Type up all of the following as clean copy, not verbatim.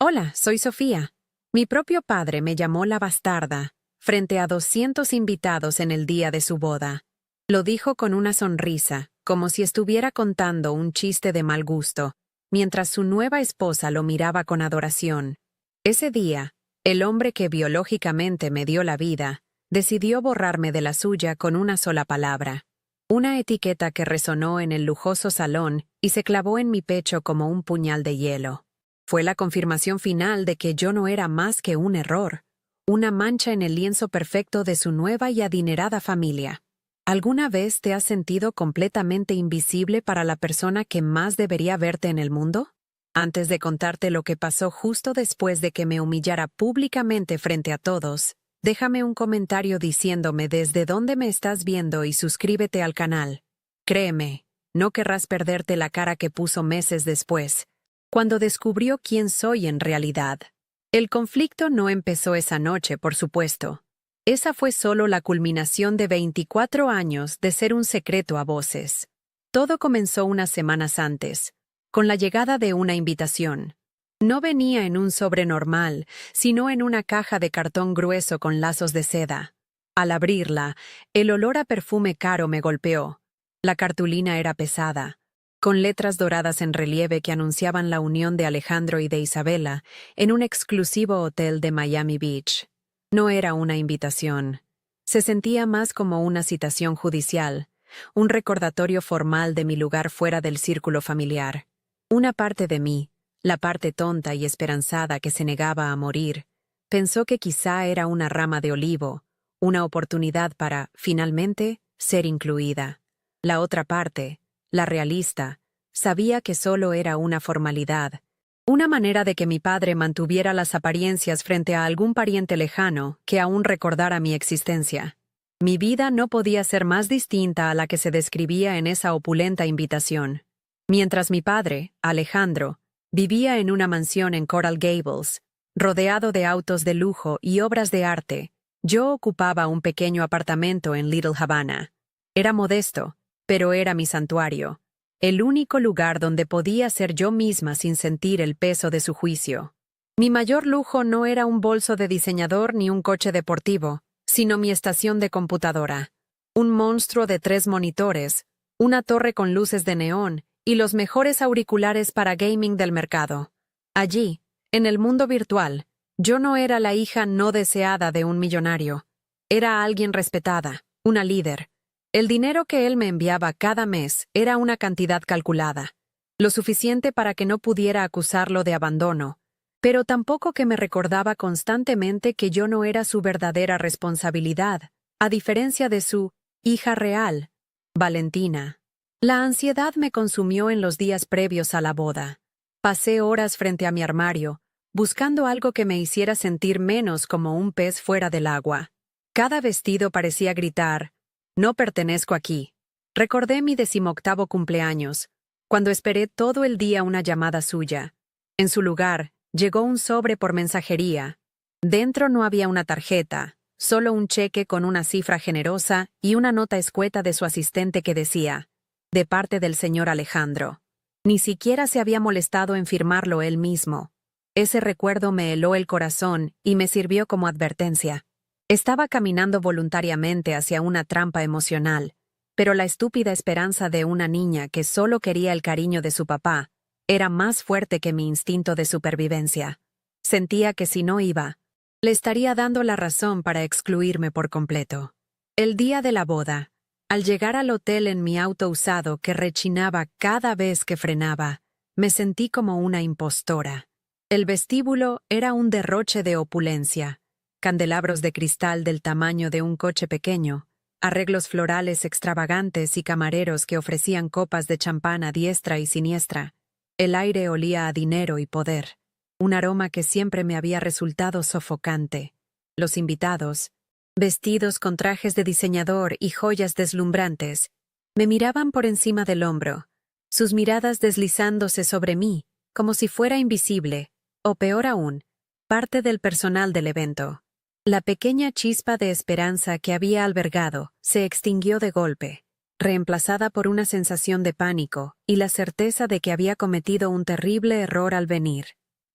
Hola, soy Sofía. Mi propio padre me llamó la bastarda, frente a 200 invitados en el día de su boda. Lo dijo con una sonrisa, como si estuviera contando un chiste de mal gusto, mientras su nueva esposa lo miraba con adoración. Ese día, el hombre que biológicamente me dio la vida, decidió borrarme de la suya con una sola palabra. Una etiqueta que resonó en el lujoso salón y se clavó en mi pecho como un puñal de hielo. Fue la confirmación final de que yo no era más que un error, una mancha en el lienzo perfecto de su nueva y adinerada familia. ¿Alguna vez te has sentido completamente invisible para la persona que más debería verte en el mundo? Antes de contarte lo que pasó justo después de que me humillara públicamente frente a todos, déjame un comentario diciéndome desde dónde me estás viendo y suscríbete al canal. Créeme, no querrás perderte la cara que puso meses después, cuando descubrió quién soy en realidad. El conflicto no empezó esa noche, por supuesto. Esa fue solo la culminación de 24 años de ser un secreto a voces. Todo comenzó unas semanas antes, con la llegada de una invitación. No venía en un sobre normal, sino en una caja de cartón grueso con lazos de seda. Al abrirla, el olor a perfume caro me golpeó. La cartulina era pesada, con letras doradas en relieve que anunciaban la unión de Alejandro y de Isabela en un exclusivo hotel de Miami Beach. No era una invitación. Se sentía más como una citación judicial, un recordatorio formal de mi lugar fuera del círculo familiar. Una parte de mí, la parte tonta y esperanzada que se negaba a morir, pensó que quizá era una rama de olivo, una oportunidad para, finalmente, ser incluida. La otra parte, la realista, sabía que solo era una formalidad, una manera de que mi padre mantuviera las apariencias frente a algún pariente lejano que aún recordara mi existencia. Mi vida no podía ser más distinta a la que se describía en esa opulenta invitación. Mientras mi padre, Alejandro, vivía en una mansión en Coral Gables, rodeado de autos de lujo y obras de arte, yo ocupaba un pequeño apartamento en Little Havana. Era modesto, pero era mi santuario, el único lugar donde podía ser yo misma sin sentir el peso de su juicio. Mi mayor lujo no era un bolso de diseñador ni un coche deportivo, sino mi estación de computadora. Un monstruo de 3 monitores, una torre con luces de neón y los mejores auriculares para gaming del mercado. Allí, en el mundo virtual, yo no era la hija no deseada de un millonario. Era alguien respetada, una líder. El dinero que él me enviaba cada mes era una cantidad calculada, lo suficiente para que no pudiera acusarlo de abandono, pero tampoco que me recordaba constantemente que yo no era su verdadera responsabilidad, a diferencia de su hija real, Valentina. La ansiedad me consumió en los días previos a la boda. Pasé horas frente a mi armario, buscando algo que me hiciera sentir menos como un pez fuera del agua. Cada vestido parecía gritar: «No pertenezco aquí». Recordé mi 18º cumpleaños, cuando esperé todo el día una llamada suya. En su lugar, llegó un sobre por mensajería. Dentro no había una tarjeta, solo un cheque con una cifra generosa y una nota escueta de su asistente que decía: «De parte del señor Alejandro». Ni siquiera se había molestado en firmarlo él mismo. Ese recuerdo me heló el corazón y me sirvió como advertencia. Estaba caminando voluntariamente hacia una trampa emocional, pero la estúpida esperanza de una niña que solo quería el cariño de su papá era más fuerte que mi instinto de supervivencia. Sentía que si no iba, le estaría dando la razón para excluirme por completo. El día de la boda, al llegar al hotel en mi auto usado que rechinaba cada vez que frenaba, me sentí como una impostora. El vestíbulo era un derroche de opulencia. Candelabros de cristal del tamaño de un coche pequeño, arreglos florales extravagantes y camareros que ofrecían copas de champán a diestra y siniestra. El aire olía a dinero y poder, un aroma que siempre me había resultado sofocante. Los invitados, vestidos con trajes de diseñador y joyas deslumbrantes, me miraban por encima del hombro, sus miradas deslizándose sobre mí, como si fuera invisible, o peor aún, parte del personal del evento. La pequeña chispa de esperanza que había albergado se extinguió de golpe, reemplazada por una sensación de pánico y la certeza de que había cometido un terrible error al venir.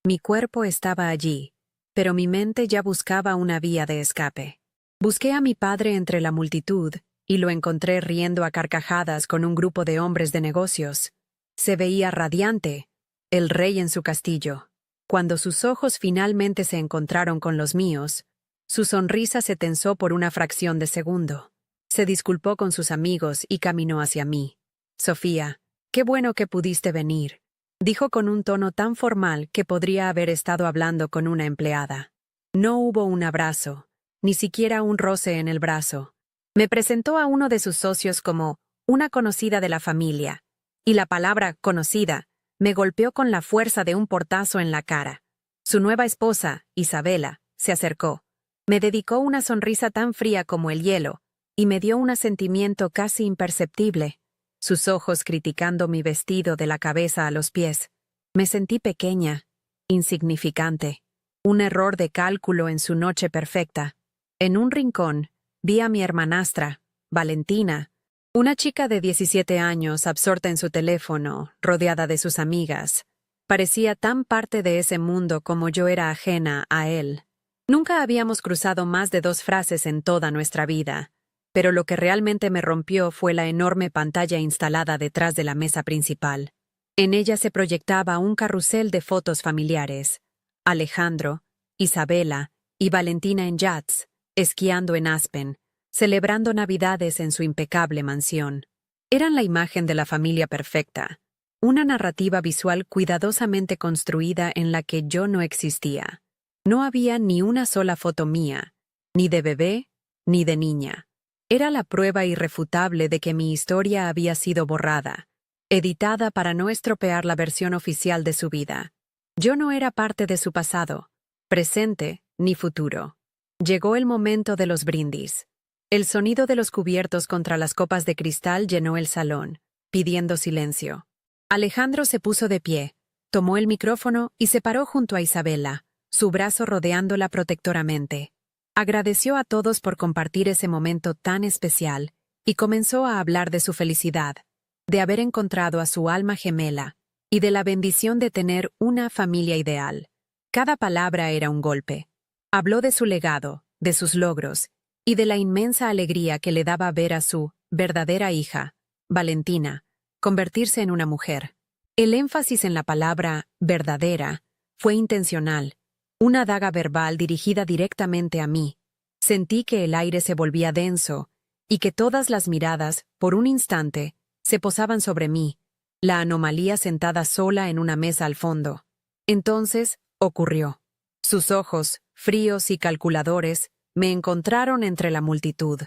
Mi cuerpo estaba allí, pero mi mente ya buscaba una vía de escape. Busqué a mi padre entre la multitud y lo encontré riendo a carcajadas con un grupo de hombres de negocios. Se veía radiante, el rey en su castillo. Cuando sus ojos finalmente se encontraron con los míos, su sonrisa se tensó por una fracción de segundo. Se disculpó con sus amigos y caminó hacia mí. Sofía, qué bueno que pudiste venir, dijo con un tono tan formal que podría haber estado hablando con una empleada. No hubo un abrazo, ni siquiera un roce en el brazo. Me presentó a uno de sus socios como una conocida de la familia, y la palabra conocida me golpeó con la fuerza de un portazo en la cara. Su nueva esposa, Isabela, se acercó. Me dedicó una sonrisa tan fría como el hielo, y me dio un asentimiento casi imperceptible. Sus ojos criticando mi vestido de la cabeza a los pies. Me sentí pequeña, insignificante. Un error de cálculo en su noche perfecta. En un rincón, vi a mi hermanastra, Valentina, una chica de 17 años absorta en su teléfono, rodeada de sus amigas. Parecía tan parte de ese mundo como yo era ajena a él. Nunca habíamos cruzado más de 2 frases en toda nuestra vida, pero lo que realmente me rompió fue la enorme pantalla instalada detrás de la mesa principal. En ella se proyectaba un carrusel de fotos familiares. Alejandro, Isabela y Valentina en yachts, esquiando en Aspen, celebrando Navidades en su impecable mansión. Eran la imagen de la familia perfecta, una narrativa visual cuidadosamente construida en la que yo no existía. No había ni una sola foto mía, ni de bebé, ni de niña. Era la prueba irrefutable de que mi historia había sido borrada, editada para no estropear la versión oficial de su vida. Yo no era parte de su pasado, presente ni futuro. Llegó el momento de los brindis. El sonido de los cubiertos contra las copas de cristal llenó el salón, pidiendo silencio. Alejandro se puso de pie, tomó el micrófono y se paró junto a Isabela, su brazo rodeándola protectoramente. Agradeció a todos por compartir ese momento tan especial y comenzó a hablar de su felicidad, de haber encontrado a su alma gemela y de la bendición de tener una familia ideal. Cada palabra era un golpe. Habló de su legado, de sus logros y de la inmensa alegría que le daba ver a su verdadera hija, Valentina, convertirse en una mujer. El énfasis en la palabra verdadera fue intencional, una daga verbal dirigida directamente a mí. Sentí que el aire se volvía denso y que todas las miradas, por un instante, se posaban sobre mí, la anomalía sentada sola en una mesa al fondo. Entonces, ocurrió. Sus ojos, fríos y calculadores, me encontraron entre la multitud.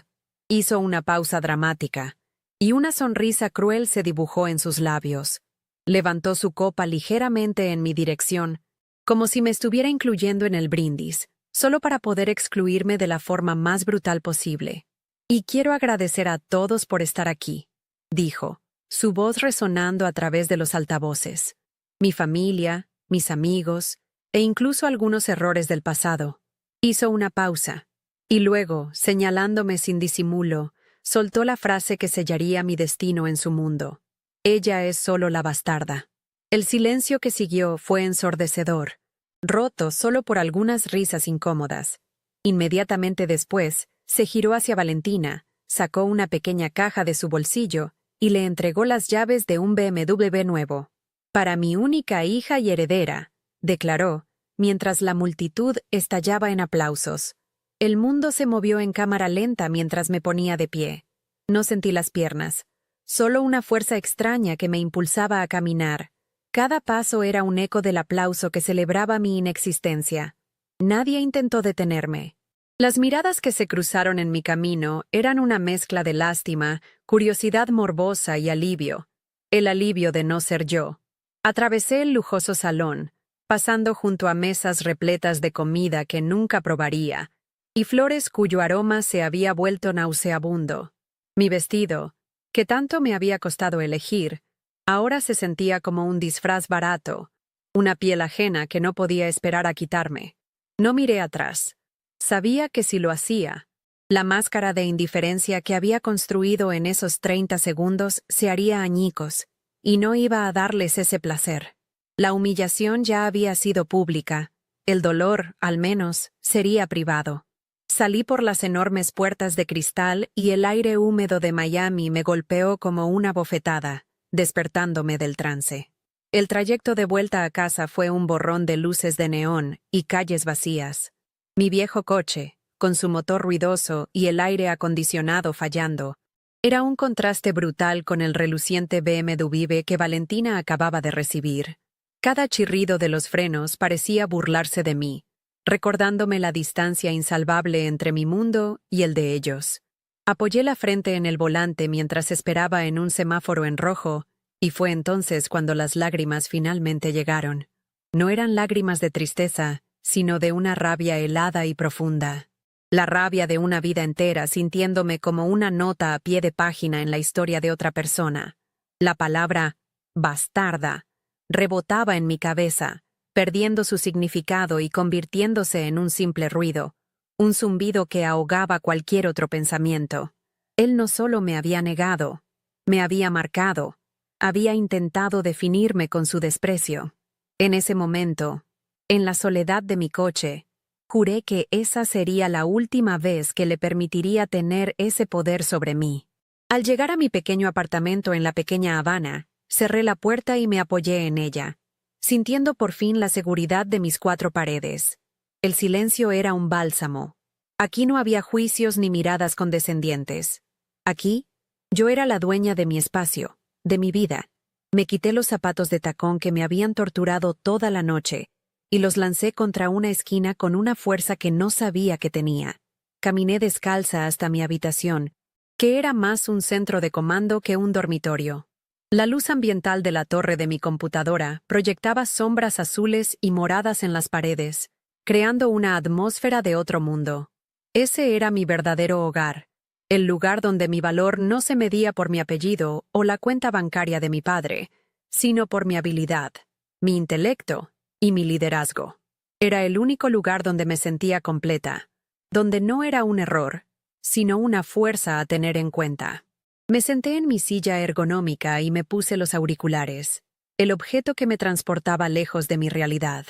Hizo una pausa dramática, y una sonrisa cruel se dibujó en sus labios. Levantó su copa ligeramente en mi dirección, como si me estuviera incluyendo en el brindis, solo para poder excluirme de la forma más brutal posible. Y quiero agradecer a todos por estar aquí, dijo, su voz resonando a través de los altavoces. Mi familia, mis amigos, e incluso algunos errores del pasado. Hizo una pausa, y luego, señalándome sin disimulo, soltó la frase que sellaría mi destino en su mundo. Ella es solo la bastarda. El silencio que siguió fue ensordecedor, roto solo por algunas risas incómodas. Inmediatamente después, se giró hacia Valentina, sacó una pequeña caja de su bolsillo y le entregó las llaves de un BMW nuevo. Para mi única hija y heredera, declaró, mientras la multitud estallaba en aplausos. El mundo se movió en cámara lenta mientras me ponía de pie. No sentí las piernas, solo una fuerza extraña que me impulsaba a caminar. Cada paso era un eco del aplauso que celebraba mi inexistencia. Nadie intentó detenerme. Las miradas que se cruzaron en mi camino eran una mezcla de lástima, curiosidad morbosa y alivio. El alivio de no ser yo. Atravesé el lujoso salón, pasando junto a mesas repletas de comida que nunca probaría, y flores cuyo aroma se había vuelto nauseabundo. Mi vestido, que tanto me había costado elegir, ahora se sentía como un disfraz barato, una piel ajena que no podía esperar a quitarme. No miré atrás. Sabía que si lo hacía, la máscara de indiferencia que había construido en esos 30 segundos se haría añicos, y no iba a darles ese placer. La humillación ya había sido pública. El dolor, al menos, sería privado. Salí por las enormes puertas de cristal y el aire húmedo de Miami me golpeó como una bofetada, despertándome del trance. El trayecto de vuelta a casa fue un borrón de luces de neón y calles vacías. Mi viejo coche, con su motor ruidoso y el aire acondicionado fallando, era un contraste brutal con el reluciente BMW que Valentina acababa de recibir. Cada chirrido de los frenos parecía burlarse de mí, recordándome la distancia insalvable entre mi mundo y el de ellos. Apoyé la frente en el volante mientras esperaba en un semáforo en rojo, y fue entonces cuando las lágrimas finalmente llegaron. No eran lágrimas de tristeza, sino de una rabia helada y profunda. La rabia de una vida entera sintiéndome como una nota a pie de página en la historia de otra persona. La palabra bastarda rebotaba en mi cabeza, perdiendo su significado y convirtiéndose en un simple ruido, un zumbido que ahogaba cualquier otro pensamiento. Él no solo me había negado, me había marcado, había intentado definirme con su desprecio. En ese momento, en la soledad de mi coche, juré que esa sería la última vez que le permitiría tener ese poder sobre mí. Al llegar a mi pequeño apartamento en la pequeña Habana, cerré la puerta y me apoyé en ella, sintiendo por fin la seguridad de mis cuatro paredes. El silencio era un bálsamo. Aquí no había juicios ni miradas condescendientes. Aquí, yo era la dueña de mi espacio, de mi vida. Me quité los zapatos de tacón que me habían torturado toda la noche y los lancé contra una esquina con una fuerza que no sabía que tenía. Caminé descalza hasta mi habitación, que era más un centro de comando que un dormitorio. La luz ambiental de la torre de mi computadora proyectaba sombras azules y moradas en las paredes, creando una atmósfera de otro mundo. Ese era mi verdadero hogar, el lugar donde mi valor no se medía por mi apellido o la cuenta bancaria de mi padre, sino por mi habilidad, mi intelecto y mi liderazgo. Era el único lugar donde me sentía completa, donde no era un error, sino una fuerza a tener en cuenta. Me senté en mi silla ergonómica y me puse los auriculares, el objeto que me transportaba lejos de mi realidad.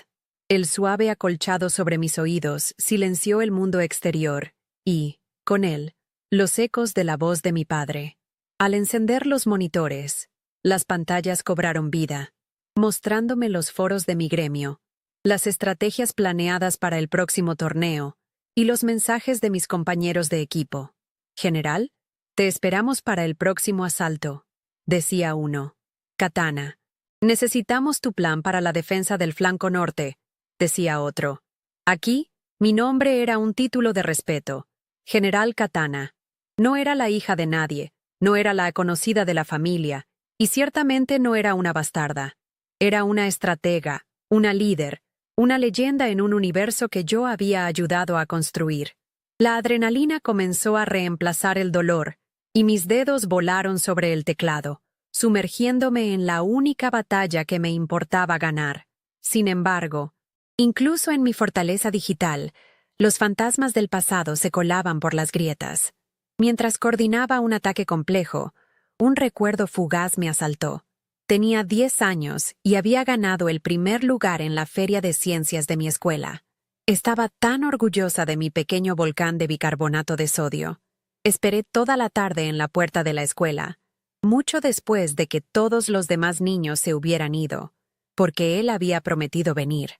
El suave acolchado sobre mis oídos silenció el mundo exterior y, con él, los ecos de la voz de mi padre. Al encender los monitores, las pantallas cobraron vida, mostrándome los foros de mi gremio, las estrategias planeadas para el próximo torneo y los mensajes de mis compañeros de equipo. «General, te esperamos para el próximo asalto», decía uno. «Katana, necesitamos tu plan para la defensa del flanco norte», decía otro. Aquí, mi nombre era un título de respeto. General Katana. No era la hija de nadie, no era la conocida de la familia, y ciertamente no era una bastarda. Era una estratega, una líder, una leyenda en un universo que yo había ayudado a construir. La adrenalina comenzó a reemplazar el dolor, y mis dedos volaron sobre el teclado, sumergiéndome en la única batalla que me importaba ganar. Sin embargo, incluso en mi fortaleza digital, los fantasmas del pasado se colaban por las grietas. Mientras coordinaba un ataque complejo, un recuerdo fugaz me asaltó. Tenía 10 años y había ganado el primer lugar en la feria de ciencias de mi escuela. Estaba tan orgullosa de mi pequeño volcán de bicarbonato de sodio. Esperé toda la tarde en la puerta de la escuela, mucho después de que todos los demás niños se hubieran ido, porque él había prometido venir.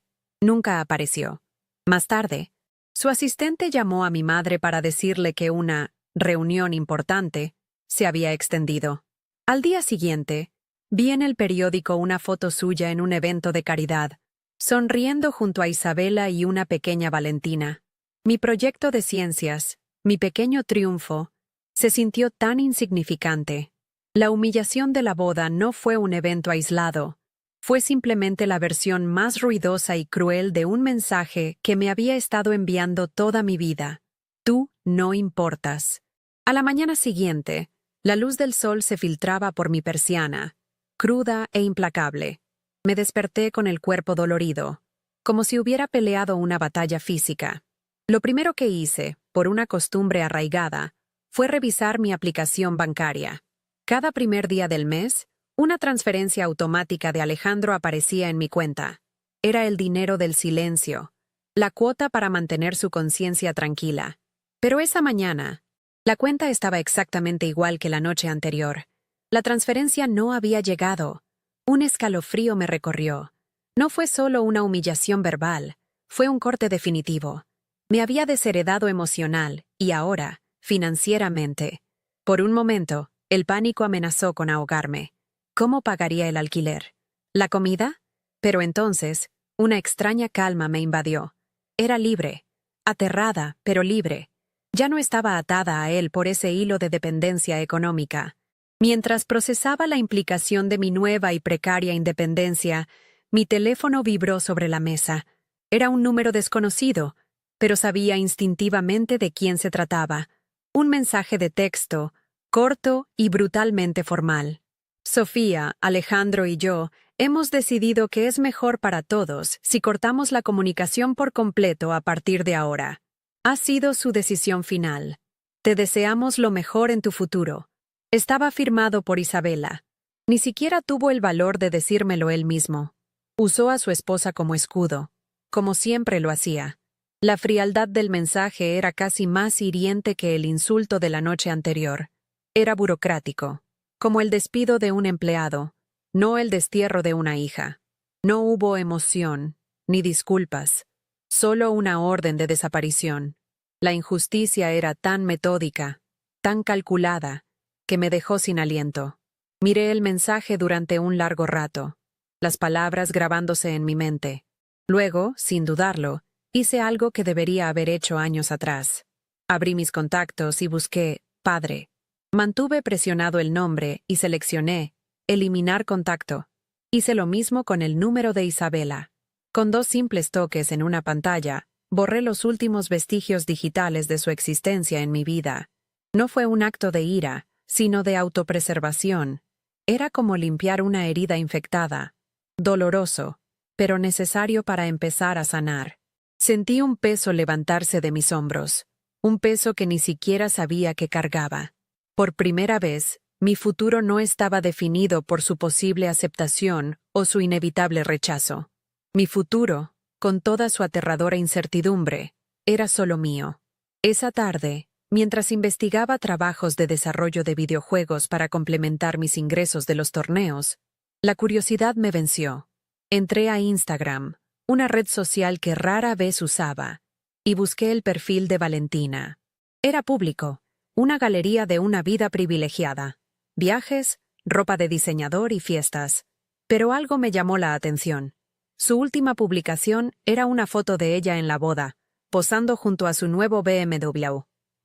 Nunca apareció. Más tarde, su asistente llamó a mi madre para decirle que una reunión importante se había extendido. Al día siguiente, vi en el periódico una foto suya en un evento de caridad, sonriendo junto a Isabela y una pequeña Valentina. Mi proyecto de ciencias, mi pequeño triunfo, se sintió tan insignificante. La humillación de la boda no fue un evento aislado, fue simplemente la versión más ruidosa y cruel de un mensaje que me había estado enviando toda mi vida. Tú no importas. A la mañana siguiente, la luz del sol se filtraba por mi persiana, cruda e implacable. Me desperté con el cuerpo dolorido, como si hubiera peleado una batalla física. Lo primero que hice, por una costumbre arraigada, fue revisar mi aplicación bancaria. Cada primer día del mes, Una transferencia automática de Alejandro aparecía en mi cuenta. Era el dinero del silencio, la cuota para mantener su conciencia tranquila. Pero esa mañana, la cuenta estaba exactamente igual que la noche anterior. La transferencia no había llegado. Un escalofrío me recorrió. No fue solo una humillación verbal, fue un corte definitivo. Me había desheredado emocional y ahora, financieramente. Por un momento, el pánico amenazó con ahogarme. ¿Cómo pagaría el alquiler? ¿La comida? Pero entonces, una extraña calma me invadió. Era libre, aterrada, pero libre. Ya no estaba atada a él por ese hilo de dependencia económica. Mientras procesaba la implicación de mi nueva y precaria independencia, mi teléfono vibró sobre la mesa. Era un número desconocido, pero sabía instintivamente de quién se trataba. Un mensaje de texto, corto y brutalmente formal. Sofía, Alejandro y yo hemos decidido que es mejor para todos si cortamos la comunicación por completo a partir de ahora. Ha sido su decisión final. Te deseamos lo mejor en tu futuro. Estaba firmado por Isabela. Ni siquiera tuvo el valor de decírmelo él mismo. Usó a su esposa como escudo, como siempre lo hacía. La frialdad del mensaje era casi más hiriente que el insulto de la noche anterior. Era burocrático, como el despido de un empleado, no el destierro de una hija. No hubo emoción, ni disculpas, solo una orden de desaparición. La injusticia era tan metódica, tan calculada, que me dejó sin aliento. Miré el mensaje durante un largo rato, las palabras grabándose en mi mente. Luego, sin dudarlo, hice algo que debería haber hecho años atrás. Abrí mis contactos y busqué padre. Mantuve presionado el nombre y seleccioné eliminar contacto. Hice lo mismo con el número de Isabela. Con 2 simples toques en una pantalla, borré los últimos vestigios digitales de su existencia en mi vida. No fue un acto de ira, sino de autopreservación. Era como limpiar una herida infectada. Doloroso, pero necesario para empezar a sanar. Sentí un peso levantarse de mis hombros, un peso que ni siquiera sabía que cargaba. Por primera vez, mi futuro no estaba definido por su posible aceptación o su inevitable rechazo. Mi futuro, con toda su aterradora incertidumbre, era solo mío. Esa tarde, mientras investigaba trabajos de desarrollo de videojuegos para complementar mis ingresos de los torneos, la curiosidad me venció. Entré a Instagram, una red social que rara vez usaba, y busqué el perfil de Valentina. Era público, una galería de una vida privilegiada, viajes, ropa de diseñador y fiestas. Pero algo me llamó la atención. Su última publicación era una foto de ella en la boda, posando junto a su nuevo BMW.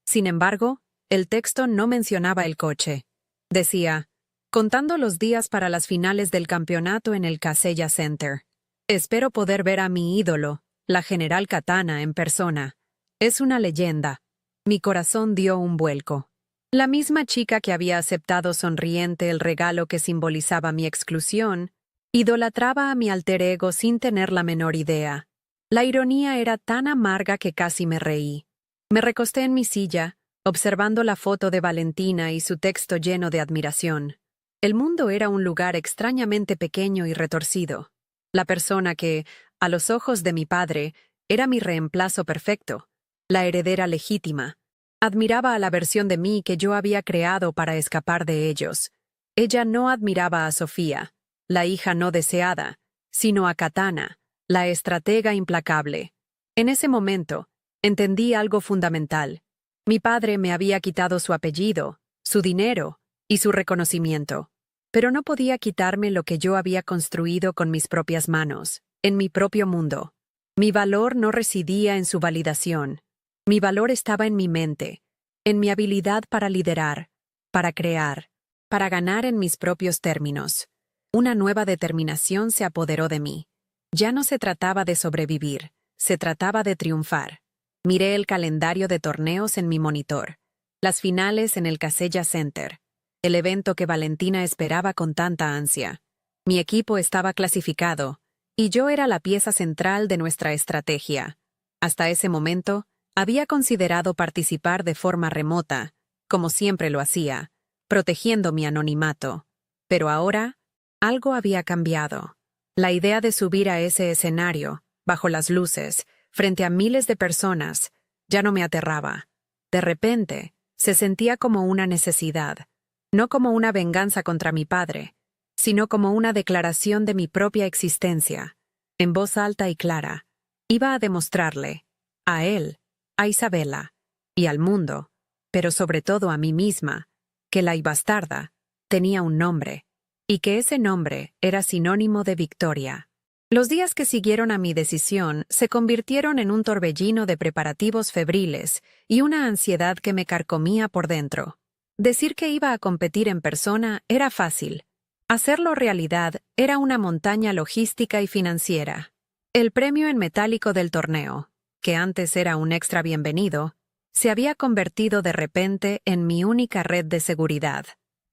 Sin embargo, el texto no mencionaba el coche. Decía, contando los días para las finales del campeonato en el Kaseya Center. Espero poder ver a mi ídolo, la General Katana, en persona. Es una leyenda. Mi corazón dio un vuelco. La misma chica que había aceptado sonriente el regalo que simbolizaba mi exclusión, idolatraba a mi alter ego sin tener la menor idea. La ironía era tan amarga que casi me reí. Me recosté en mi silla, observando la foto de Valentina y su texto lleno de admiración. El mundo era un lugar extrañamente pequeño y retorcido. La persona que, a los ojos de mi padre, era mi reemplazo perfecto, la heredera legítima. Admiraba a la versión de mí que yo había creado para escapar de ellos. Ella no admiraba a Sofía, la hija no deseada, sino a Katana, la estratega implacable. En ese momento, entendí algo fundamental. Mi padre me había quitado su apellido, su dinero y su reconocimiento. Pero no podía quitarme lo que yo había construido con mis propias manos, en mi propio mundo. Mi valor no residía en su validación. Mi valor estaba en mi mente, en mi habilidad para liderar, para crear, para ganar en mis propios términos. Una nueva determinación se apoderó de mí. Ya no se trataba de sobrevivir, se trataba de triunfar. Miré el calendario de torneos en mi monitor. Las finales en el Kaseya Center. El evento que Valentina esperaba con tanta ansia. Mi equipo estaba clasificado, y yo era la pieza central de nuestra estrategia. Hasta ese momento, había considerado participar de forma remota, como siempre lo hacía, protegiendo mi anonimato. Pero ahora, Algo había cambiado. La idea de subir a ese escenario, bajo las luces, frente a miles de personas, ya no me aterraba. De repente, se sentía como una necesidad, no como una venganza contra mi padre, sino como una declaración de mi propia existencia. En voz alta y clara, iba a demostrarle, a él, a Isabela, y al mundo, pero sobre todo a mí misma, que la Ibastarda tenía un nombre, y que ese nombre era sinónimo de victoria. Los días que siguieron a mi decisión se convirtieron en un torbellino de preparativos febriles y una ansiedad que me carcomía por dentro. Decir que iba a competir en persona era fácil. Hacerlo realidad era una montaña logística y financiera. El premio en metálico del torneo, que antes era un extra bienvenido, se había convertido de repente en mi única red de seguridad.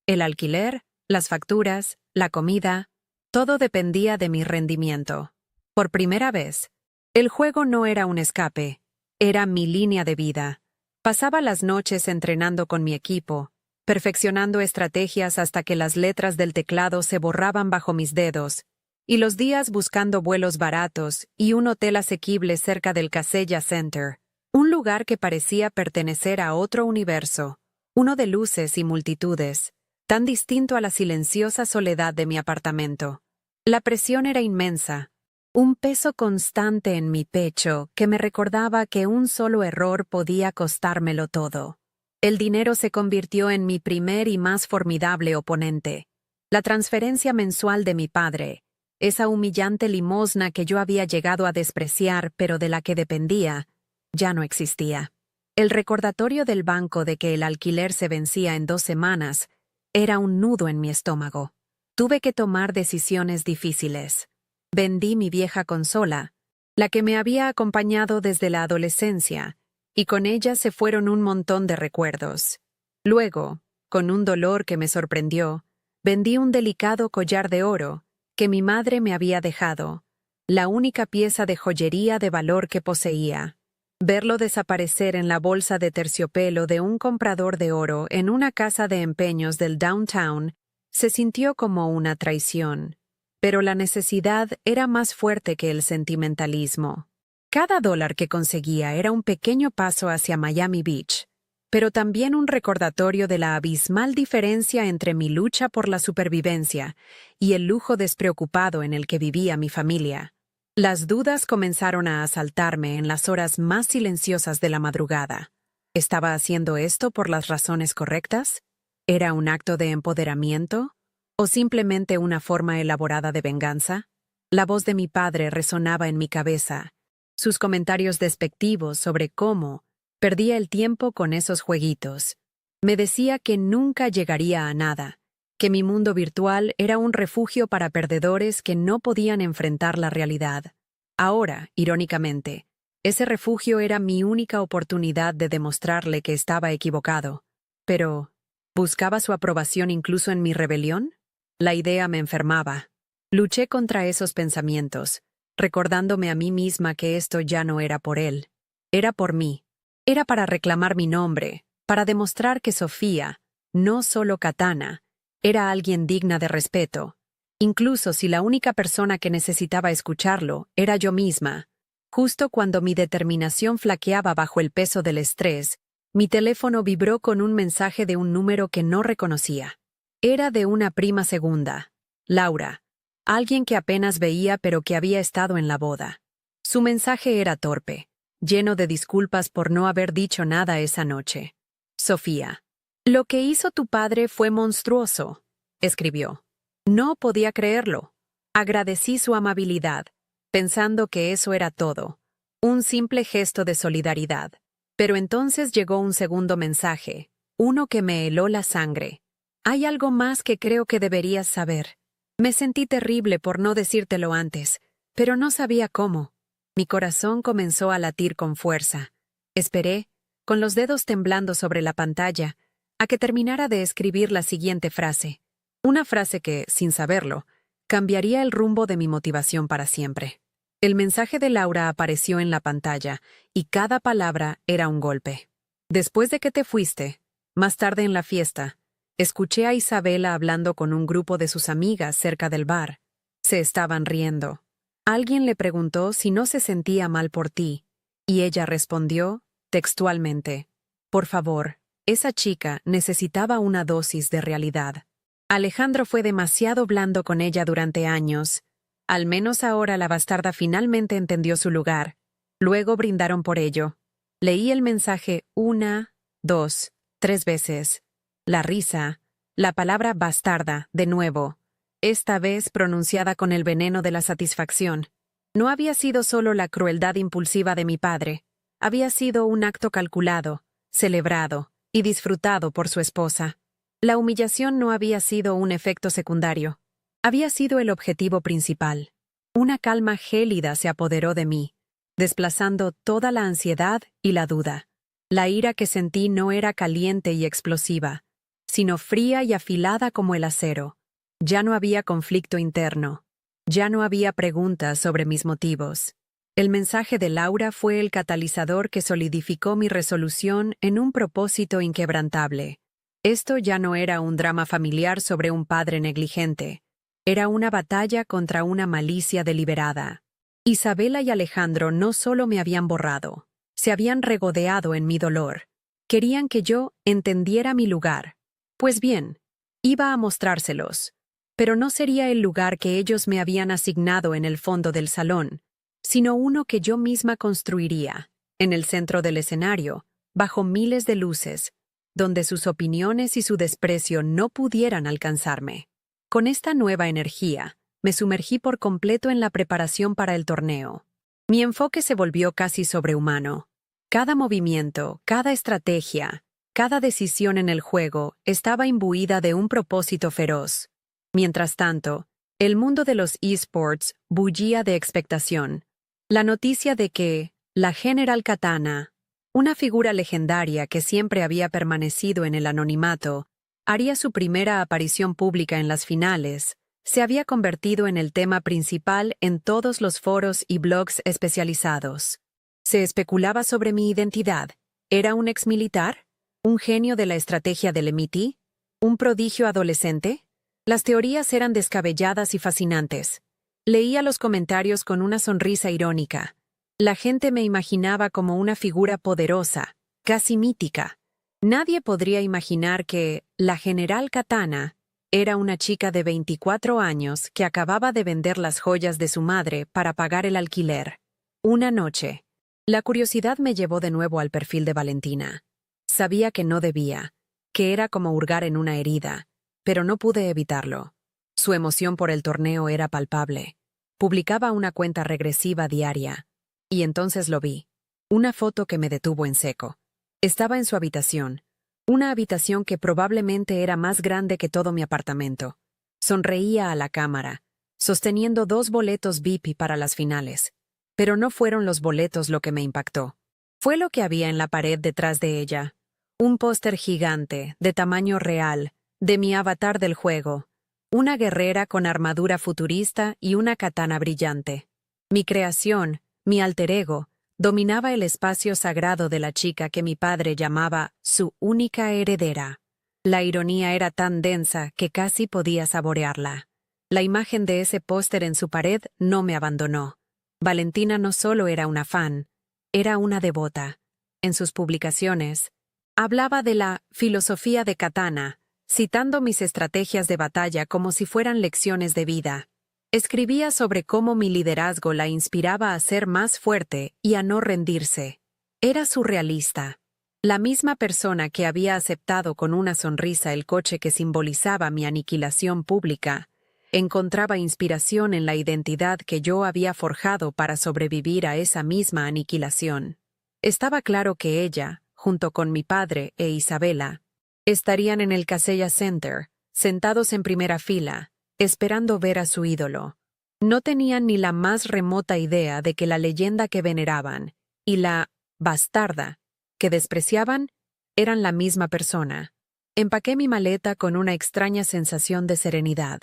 El alquiler, las facturas, la comida, todo dependía de mi rendimiento. Por primera vez, el juego no era un escape, era mi línea de vida. Pasaba las noches entrenando con mi equipo, perfeccionando estrategias hasta que las letras del teclado se borraban bajo mis dedos, y los días buscando vuelos baratos y un hotel asequible cerca del Kaseya Center, un lugar que parecía pertenecer a otro universo, uno de luces y multitudes, tan distinto a la silenciosa soledad de mi apartamento. La presión era inmensa, un peso constante en mi pecho que me recordaba que un solo error podía costármelo todo. El dinero se convirtió en mi primer y más formidable oponente. La transferencia mensual de mi padre, esa humillante limosna que yo había llegado a despreciar pero de la que dependía, ya no existía. El recordatorio del banco de que el alquiler se vencía en 2 semanas era un nudo en mi estómago. Tuve que tomar decisiones difíciles. Vendí mi vieja consola, la que me había acompañado desde la adolescencia, y con ella se fueron un montón de recuerdos. Luego, con un dolor que me sorprendió, vendí un delicado collar de oro que mi madre me había dejado, la única pieza de joyería de valor que poseía. Verlo desaparecer en la bolsa de terciopelo de un comprador de oro en una casa de empeños del downtown se sintió como una traición, pero la necesidad era más fuerte que el sentimentalismo. Cada dólar que conseguía era un pequeño paso hacia Miami Beach, pero también un recordatorio de la abismal diferencia entre mi lucha por la supervivencia y el lujo despreocupado en el que vivía mi familia. Las dudas comenzaron a asaltarme en las horas más silenciosas de la madrugada. ¿Estaba haciendo esto por las razones correctas? ¿Era un acto de empoderamiento? ¿O simplemente una forma elaborada de venganza? La voz de mi padre resonaba en mi cabeza, sus comentarios despectivos sobre cómo perdía el tiempo con esos jueguitos. Me decía que nunca llegaría a nada, que mi mundo virtual era un refugio para perdedores que no podían enfrentar la realidad. Ahora, irónicamente, ese refugio era mi única oportunidad de demostrarle que estaba equivocado. Pero, ¿buscaba su aprobación incluso en mi rebelión? La idea me enfermaba. Luché contra esos pensamientos, recordándome a mí misma que esto ya no era por él. Era por mí. Era para reclamar mi nombre, para demostrar que Sofía, no solo Katana, era alguien digna de respeto, incluso si la única persona que necesitaba escucharlo era yo misma. Justo cuando mi determinación flaqueaba bajo el peso del estrés, mi teléfono vibró con un mensaje de un número que no reconocía. Era de una prima segunda, Laura, alguien que apenas veía pero que había estado en la boda. Su mensaje era torpe, lleno de disculpas por no haber dicho nada esa noche. Sofía. Lo que hizo tu padre fue monstruoso, escribió. No podía creerlo. Agradecí su amabilidad, pensando que eso era todo, un simple gesto de solidaridad. Pero entonces llegó un segundo mensaje, uno que me heló la sangre. Hay algo más que creo que deberías saber. Me sentí terrible por no decírtelo antes, pero no sabía cómo. Mi corazón comenzó a latir con fuerza. Esperé, con los dedos temblando sobre la pantalla, a que terminara de escribir la siguiente frase. Una frase que, sin saberlo, cambiaría el rumbo de mi motivación para siempre. El mensaje de Laura apareció en la pantalla, y cada palabra era un golpe. Después de que te fuiste, más tarde en la fiesta, Escuché a Isabela hablando con un grupo de sus amigas cerca del bar. Se estaban riendo. Alguien le preguntó si no se sentía mal por ti, y ella respondió, textualmente, «Por favor, esa chica necesitaba una dosis de realidad». Alejandro fue demasiado blando con ella durante años. Al menos ahora la bastarda finalmente entendió su lugar. Luego brindaron por ello. Leí el mensaje 1, 2, 3 veces. La risa, la palabra bastarda, de nuevo, esta vez pronunciada con el veneno de la satisfacción. No había sido solo la crueldad impulsiva de mi padre, había sido un acto calculado, celebrado y disfrutado por su esposa. La humillación no había sido un efecto secundario, había sido el objetivo principal. Una calma gélida se apoderó de mí, desplazando toda la ansiedad y la duda. La ira que sentí no era caliente y explosiva, sino fría y afilada como el acero. Ya no había conflicto interno. Ya no había preguntas sobre mis motivos. El mensaje de Laura fue el catalizador que solidificó mi resolución en un propósito inquebrantable. Esto ya no era un drama familiar sobre un padre negligente. Era una batalla contra una malicia deliberada. Isabela y Alejandro no solo me habían borrado, se habían regodeado en mi dolor. Querían que yo entendiera mi lugar. Pues bien, iba a mostrárselos. Pero no sería el lugar que ellos me habían asignado en el fondo del salón, sino uno que yo misma construiría, en el centro del escenario, bajo miles de luces, donde sus opiniones y su desprecio no pudieran alcanzarme. Con esta nueva energía, me sumergí por completo en la preparación para el torneo. Mi enfoque se volvió casi sobrehumano. Cada movimiento, cada estrategia, cada decisión en el juego estaba imbuida de un propósito feroz. Mientras tanto, el mundo de los esports bullía de expectación. La noticia de que la General Katana, una figura legendaria que siempre había permanecido en el anonimato, haría su primera aparición pública en las finales, se había convertido en el tema principal en todos los foros y blogs especializados. Se especulaba sobre mi identidad. ¿Era un exmilitar? ¿Un genio de la estrategia del MIT? ¿Un prodigio adolescente? Las teorías eran descabelladas y fascinantes. Leía los comentarios con una sonrisa irónica. La gente me imaginaba como una figura poderosa, casi mítica. Nadie podría imaginar que la General Katana era una chica de 24 años que acababa de vender las joyas de su madre para pagar el alquiler. Una noche, la curiosidad me llevó de nuevo al perfil de Valentina. Sabía que no debía, que era como hurgar en una herida, pero no pude evitarlo. Su emoción por el torneo era palpable. Publicaba una cuenta regresiva diaria. Y entonces lo vi. Una foto que me detuvo en seco. Estaba en su habitación. Una habitación que probablemente era más grande que todo mi apartamento. Sonreía a la cámara, sosteniendo 2 boletos VIP para las finales. Pero no fueron los boletos lo que me impactó. Fue lo que había en la pared detrás de ella. Un póster gigante, de tamaño real, de mi avatar del juego. Una guerrera con armadura futurista y una katana brillante. Mi creación, mi alter ego, dominaba el espacio sagrado de la chica que mi padre llamaba su única heredera. La ironía era tan densa que casi podía saborearla. La imagen de ese póster en su pared no me abandonó. Valentina no solo era una fan, era una devota. En sus publicaciones, hablaba de la filosofía de Katana, citando mis estrategias de batalla como si fueran lecciones de vida. Escribía sobre cómo mi liderazgo la inspiraba a ser más fuerte y a no rendirse. Era surrealista. La misma persona que había aceptado con una sonrisa el coche que simbolizaba mi aniquilación pública, encontraba inspiración en la identidad que yo había forjado para sobrevivir a esa misma aniquilación. Estaba claro que ella, junto con mi padre e Isabela, estarían en el Kaseya Center, sentados en primera fila, esperando ver a su ídolo. No tenían ni la más remota idea de que la leyenda que veneraban y la bastarda que despreciaban eran la misma persona. Empaqué mi maleta con una extraña sensación de serenidad.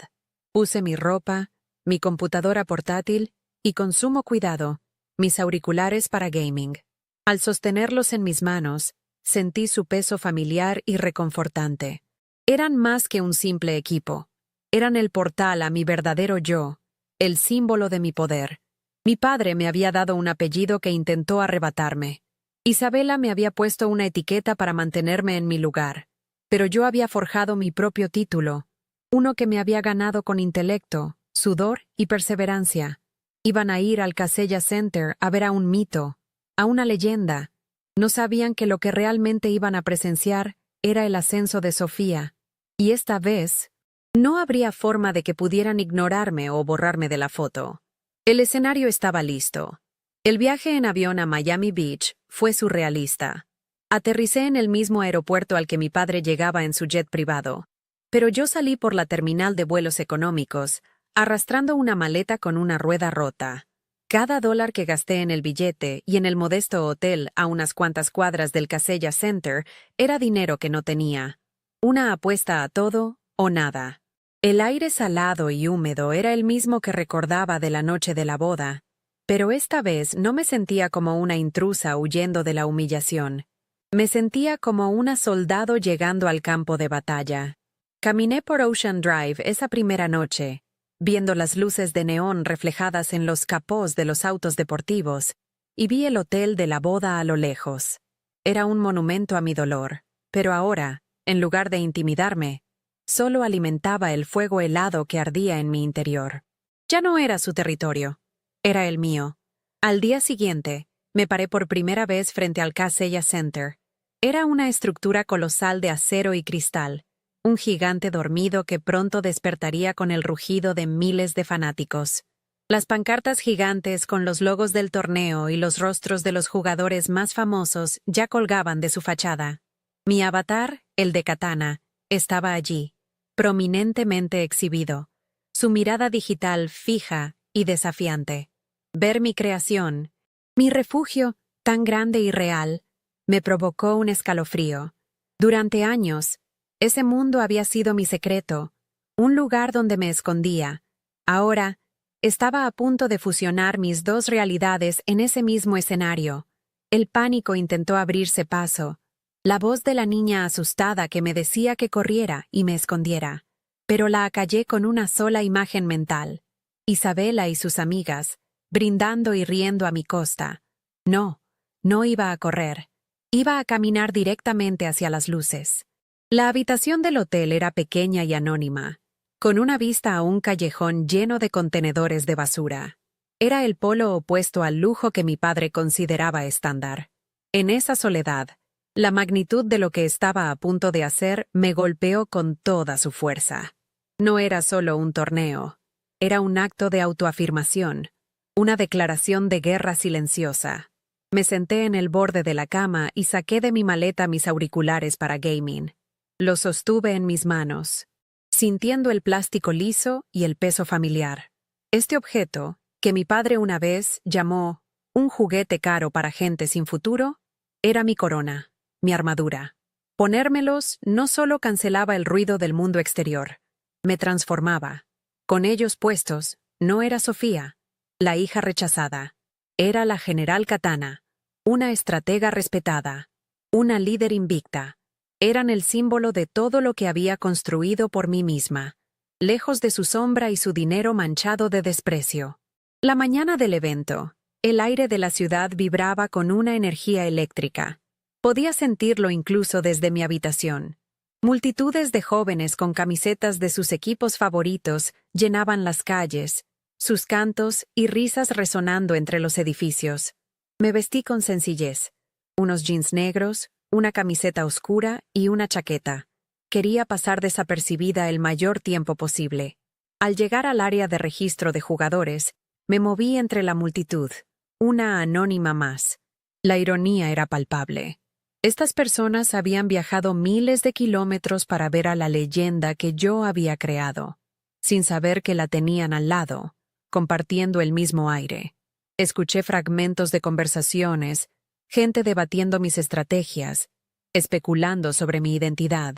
Puse mi ropa, mi computadora portátil y, con sumo cuidado, mis auriculares para gaming. Al sostenerlos en mis manos, sentí su peso familiar y reconfortante. Eran más que un simple equipo. Eran el portal a mi verdadero yo, el símbolo de mi poder. Mi padre me había dado un apellido que intentó arrebatarme. Isabela me había puesto una etiqueta para mantenerme en mi lugar. Pero yo había forjado mi propio título, uno que me había ganado con intelecto, sudor y perseverancia. Iban a ir al Casella Center a ver a un mito, a una leyenda. No sabían que lo que realmente iban a presenciar era el ascenso de Sofía. Y esta vez, no habría forma de que pudieran ignorarme o borrarme de la foto. El escenario estaba listo. El viaje en avión a Miami Beach fue surrealista. Aterricé en el mismo aeropuerto al que mi padre llegaba en su jet privado. Pero yo salí por la terminal de vuelos económicos, arrastrando una maleta con una rueda rota. Cada dólar que gasté en el billete y en el modesto hotel a unas cuantas cuadras del Casella Center era dinero que no tenía. Una apuesta a todo o nada. El aire salado y húmedo era el mismo que recordaba de la noche de la boda, pero esta vez no me sentía como una intrusa huyendo de la humillación. Me sentía como una soldado llegando al campo de batalla. Caminé por Ocean Drive esa primera noche, viendo las luces de neón reflejadas en los capós de los autos deportivos, y vi el hotel de la boda a lo lejos. Era un monumento a mi dolor, pero ahora, en lugar de intimidarme, solo alimentaba el fuego helado que ardía en mi interior. Ya no era su territorio, era el mío. Al día siguiente, me paré por primera vez frente al Casella Center. Era una estructura colosal de acero y cristal, un gigante dormido que pronto despertaría con el rugido de miles de fanáticos. Las pancartas gigantes con los logos del torneo y los rostros de los jugadores más famosos ya colgaban de su fachada. Mi avatar, el de Katana, estaba allí, prominentemente exhibido, su mirada digital fija y desafiante. Ver mi creación, mi refugio tan grande y real, me provocó un escalofrío. Durante años, ese mundo había sido mi secreto, un lugar donde me escondía. Ahora, estaba a punto de fusionar mis dos realidades en ese mismo escenario. El pánico intentó abrirse paso. La voz de la niña asustada que me decía que corriera y me escondiera. Pero la acallé con una sola imagen mental. Isabela y sus amigas, brindando y riendo a mi costa. No, no iba a correr. Iba a caminar directamente hacia las luces. La habitación del hotel era pequeña y anónima, con una vista a un callejón lleno de contenedores de basura. Era el polo opuesto al lujo que mi padre consideraba estándar. En esa soledad, la magnitud de lo que estaba a punto de hacer me golpeó con toda su fuerza. No era solo un torneo, era un acto de autoafirmación, una declaración de guerra silenciosa. Me senté en el borde de la cama y saqué de mi maleta mis auriculares para gaming. Los sostuve en mis manos, sintiendo el plástico liso y el peso familiar. Este objeto, que mi padre una vez llamó un juguete caro para gente sin futuro, era mi corona, mi armadura. Ponérmelos no solo cancelaba el ruido del mundo exterior, me transformaba. Con ellos puestos, no era Sofía, la hija rechazada. Era la general Katana, una estratega respetada, una líder invicta. Eran el símbolo de todo lo que había construido por mí misma, lejos de su sombra y su dinero manchado de desprecio. La mañana del evento, el aire de la ciudad vibraba con una energía eléctrica. Podía sentirlo incluso desde mi habitación. Multitudes de jóvenes con camisetas de sus equipos favoritos llenaban las calles, sus cantos y risas resonando entre los edificios. Me vestí con sencillez. Unos jeans negros, una camiseta oscura y una chaqueta. Quería pasar desapercibida el mayor tiempo posible. Al llegar al área de registro de jugadores, me moví entre la multitud, una anónima más. La ironía era palpable. Estas personas habían viajado miles de kilómetros para ver a la leyenda que yo había creado, sin saber que la tenían al lado, compartiendo el mismo aire. Escuché fragmentos de conversaciones, gente debatiendo mis estrategias, especulando sobre mi identidad.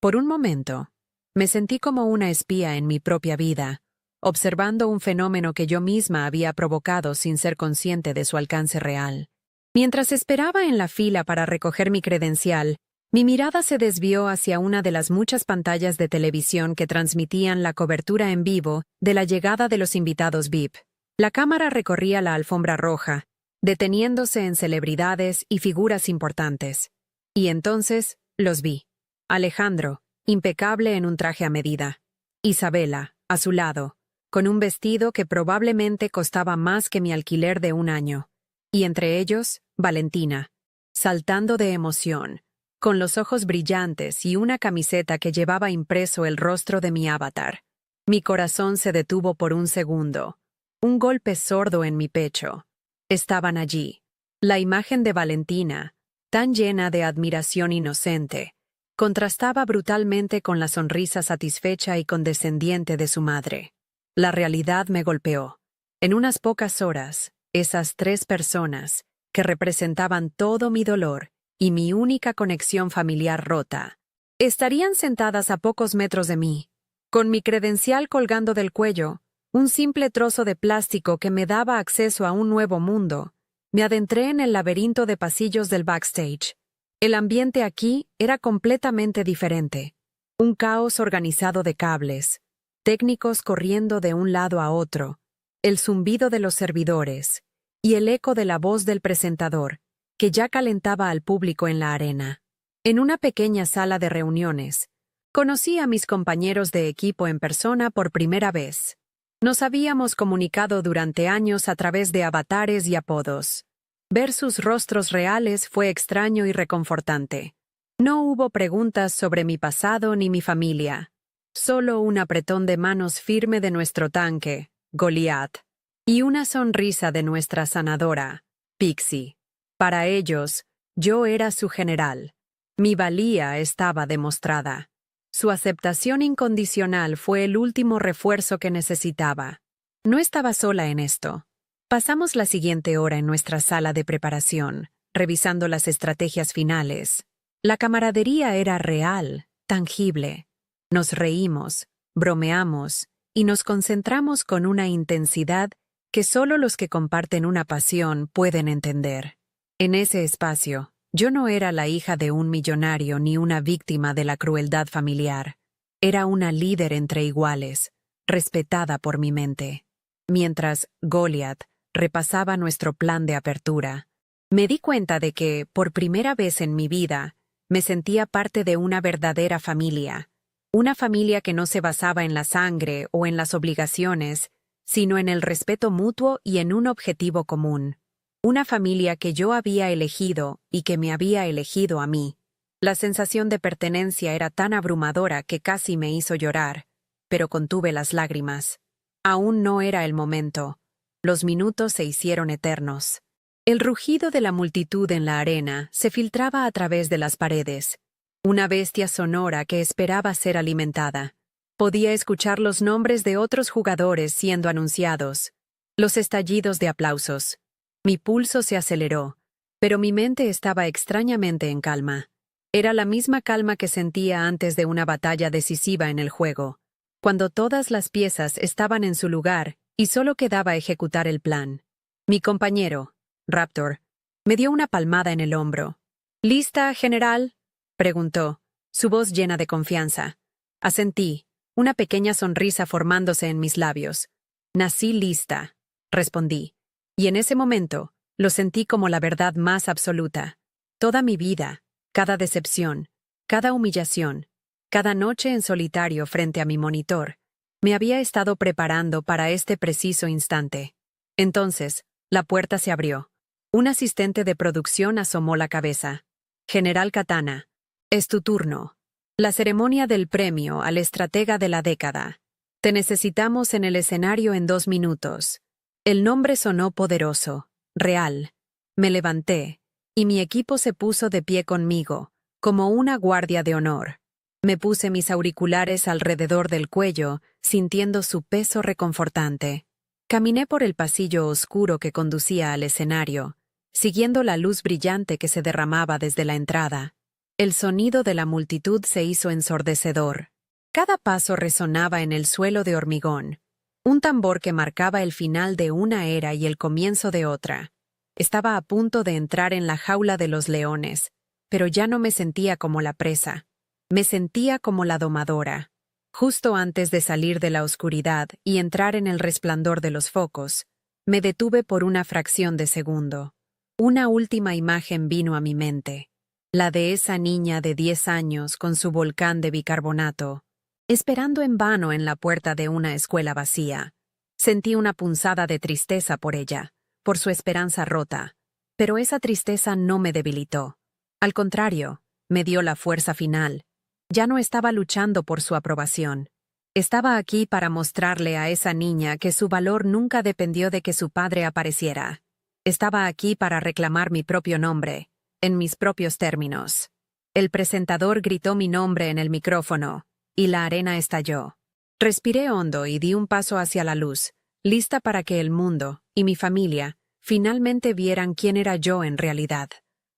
Por un momento, me sentí como una espía en mi propia vida, observando un fenómeno que yo misma había provocado sin ser consciente de su alcance real. Mientras esperaba en la fila para recoger mi credencial, Mi mirada se desvió hacia una de las muchas pantallas de televisión que transmitían la cobertura en vivo de la llegada de los invitados VIP. La cámara recorría la alfombra roja, deteniéndose en celebridades y figuras importantes. Y entonces los vi. Alejandro, impecable en un traje a medida. Isabela, a su lado, con un vestido que probablemente costaba más que mi alquiler de un año. Y entre ellos, Valentina, saltando de emoción, con los ojos brillantes y una camiseta que llevaba impreso el rostro de mi avatar. Mi corazón se detuvo por un segundo. Un golpe sordo en mi pecho. Estaban allí. La imagen de Valentina, tan llena de admiración inocente, contrastaba brutalmente con la sonrisa satisfecha y condescendiente de su madre. La realidad me golpeó. En unas pocas horas, esas 3 personas, que representaban todo mi dolor y mi única conexión familiar rota, estarían sentadas a pocos metros de mí, con mi credencial colgando del cuello, un simple trozo de plástico que me daba acceso a un nuevo mundo. Me adentré en el laberinto de pasillos del backstage. El ambiente aquí era completamente diferente. Un caos organizado de cables, técnicos corriendo de un lado a otro, el zumbido de los servidores y el eco de la voz del presentador, que ya calentaba al público en la arena. En una pequeña sala de reuniones, conocí a mis compañeros de equipo en persona por primera vez. Nos habíamos comunicado durante años a través de avatares y apodos. Ver sus rostros reales fue extraño y reconfortante. No hubo preguntas sobre mi pasado ni mi familia. Solo un apretón de manos firme de nuestro tanque, Goliath, y una sonrisa de nuestra sanadora, Pixie. Para ellos, yo era su general. Mi valía estaba demostrada. Su aceptación incondicional fue el último refuerzo que necesitaba. No estaba sola en esto. Pasamos la siguiente hora en nuestra sala de preparación, revisando las estrategias finales. La camaradería era real, tangible. Nos reímos, bromeamos y nos concentramos con una intensidad que solo los que comparten una pasión pueden entender. En ese espacio, yo no era la hija de un millonario ni una víctima de la crueldad familiar. Era una líder entre iguales, respetada por mi mente. Mientras Goliath repasaba nuestro plan de apertura, me di cuenta de que, por primera vez en mi vida, me sentía parte de una verdadera familia. Una familia que no se basaba en la sangre o en las obligaciones, sino en el respeto mutuo y en un objetivo común. Una familia que yo había elegido y que me había elegido a mí. La sensación de pertenencia era tan abrumadora que casi me hizo llorar, pero contuve las lágrimas. Aún no era el momento. Los minutos se hicieron eternos. El rugido de la multitud en la arena se filtraba a través de las paredes. Una bestia sonora que esperaba ser alimentada. Podía escuchar los nombres de otros jugadores siendo anunciados. Los estallidos de aplausos. Mi pulso se aceleró, pero mi mente estaba extrañamente en calma. Era la misma calma que sentía antes de una batalla decisiva en el juego, cuando todas las piezas estaban en su lugar y solo quedaba ejecutar el plan. Mi compañero, Raptor, me dio una palmada en el hombro. ¿Lista, general?, preguntó, su voz llena de confianza. Asentí, una pequeña sonrisa formándose en mis labios. Nací lista, respondí. Y en ese momento, lo sentí como la verdad más absoluta. Toda mi vida, cada decepción, cada humillación, cada noche en solitario frente a mi monitor, me había estado preparando para este preciso instante. Entonces, la puerta se abrió. Un asistente de producción asomó la cabeza. General Katana, es tu turno. La ceremonia del premio al estratega de la década. Te necesitamos en el escenario en 2 minutos. El nombre sonó poderoso, real. Me levanté, y mi equipo se puso de pie conmigo, como una guardia de honor. Me puse mis auriculares alrededor del cuello, sintiendo su peso reconfortante. Caminé por el pasillo oscuro que conducía al escenario, siguiendo la luz brillante que se derramaba desde la entrada. El sonido de la multitud se hizo ensordecedor. Cada paso resonaba en el suelo de hormigón. Un tambor que marcaba el final de una era y el comienzo de otra. Estaba a punto de entrar en la jaula de los leones, pero ya no me sentía como la presa. Me sentía como la domadora. Justo antes de salir de la oscuridad y entrar en el resplandor de los focos, me detuve por una fracción de segundo. Una última imagen vino a mi mente. La de esa niña de 10 años con su volcán de bicarbonato, esperando en vano en la puerta de una escuela vacía. Sentí una punzada de tristeza por ella, por su esperanza rota, pero esa tristeza no me debilitó. Al contrario, me dio la fuerza final. Ya no estaba luchando por su aprobación. Estaba aquí para mostrarle a esa niña que su valor nunca dependió de que su padre apareciera. Estaba aquí para reclamar mi propio nombre, en mis propios términos. El presentador gritó mi nombre en el micrófono, y la arena estalló. Respiré hondo y di un paso hacia la luz, lista para que el mundo, y mi familia, finalmente vieran quién era yo en realidad.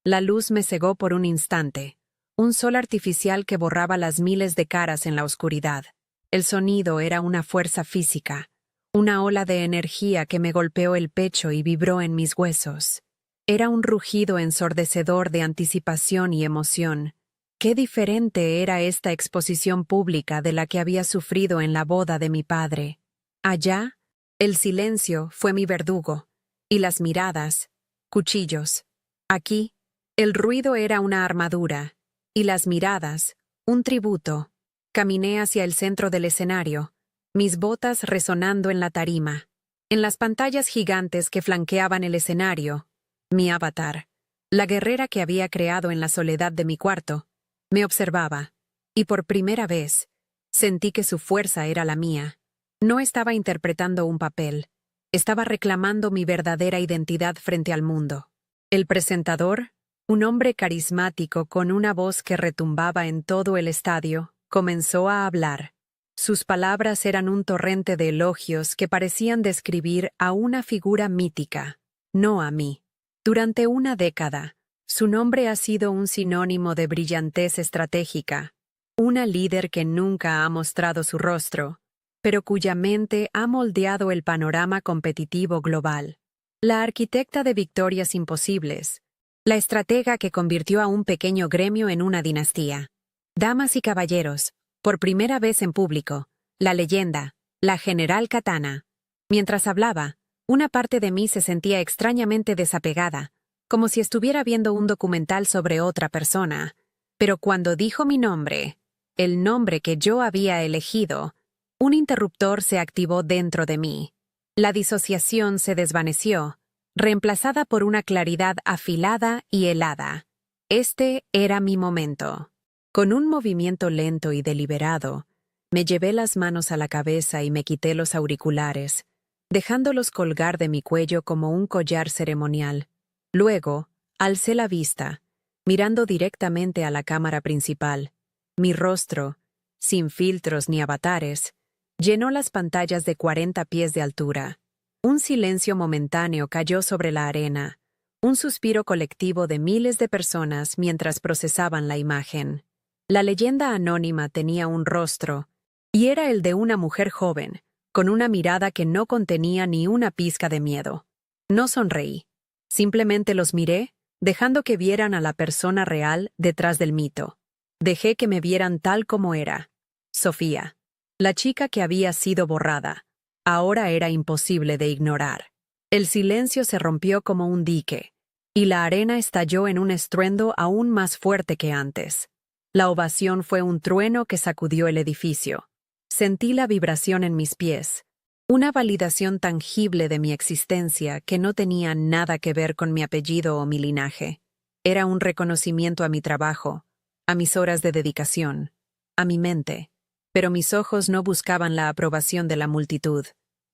La luz me cegó por un instante, un sol artificial que borraba las miles de caras en la oscuridad. El sonido era una fuerza física, una ola de energía que me golpeó el pecho y vibró en mis huesos. Era un rugido ensordecedor de anticipación y emoción. Qué diferente era esta exposición pública de la que había sufrido en la boda de mi padre. Allá, el silencio fue mi verdugo, y las miradas, cuchillos. Aquí, el ruido era una armadura, y las miradas, un tributo. Caminé hacia el centro del escenario, mis botas resonando en la tarima. En las pantallas gigantes que flanqueaban el escenario, mi avatar, la guerrera que había creado en la soledad de mi cuarto, me observaba, y por primera vez, sentí que su fuerza era la mía. No estaba interpretando un papel, estaba reclamando mi verdadera identidad frente al mundo. El presentador, un hombre carismático con una voz que retumbaba en todo el estadio, comenzó a hablar. Sus palabras eran un torrente de elogios que parecían describir a una figura mítica, no a mí. Durante una década, su nombre ha sido un sinónimo de brillantez estratégica, una líder que nunca ha mostrado su rostro, pero cuya mente ha moldeado el panorama competitivo global. La arquitecta de victorias imposibles, la estratega que convirtió a un pequeño gremio en una dinastía. Damas y caballeros, por primera vez en público, la leyenda, la general Katana. Mientras hablaba, una parte de mí se sentía extrañamente desapegada, como si estuviera viendo un documental sobre otra persona. Pero cuando dijo mi nombre, el nombre que yo había elegido, un interruptor se activó dentro de mí. La disociación se desvaneció, reemplazada por una claridad afilada y helada. Este era mi momento. Con un movimiento lento y deliberado, me llevé las manos a la cabeza y me quité los auriculares, dejándolos colgar de mi cuello como un collar ceremonial. Luego, alcé la vista, mirando directamente a la cámara principal. Mi rostro, sin filtros ni avatares, llenó las pantallas de 40 pies de altura. Un silencio momentáneo cayó sobre la arena, un suspiro colectivo de miles de personas mientras procesaban la imagen. La leyenda anónima tenía un rostro, y era el de una mujer joven, con una mirada que no contenía ni una pizca de miedo. No sonreí. Simplemente los miré, dejando que vieran a la persona real detrás del mito. Dejé que me vieran tal como era. Sofía, la chica que había sido borrada, ahora era imposible de ignorar. El silencio se rompió como un dique, y la arena estalló en un estruendo aún más fuerte que antes. La ovación fue un trueno que sacudió el edificio. Sentí la vibración en mis pies, una validación tangible de mi existencia que no tenía nada que ver con mi apellido o mi linaje. Era un reconocimiento a mi trabajo, a mis horas de dedicación, a mi mente. Pero mis ojos no buscaban la aprobación de la multitud.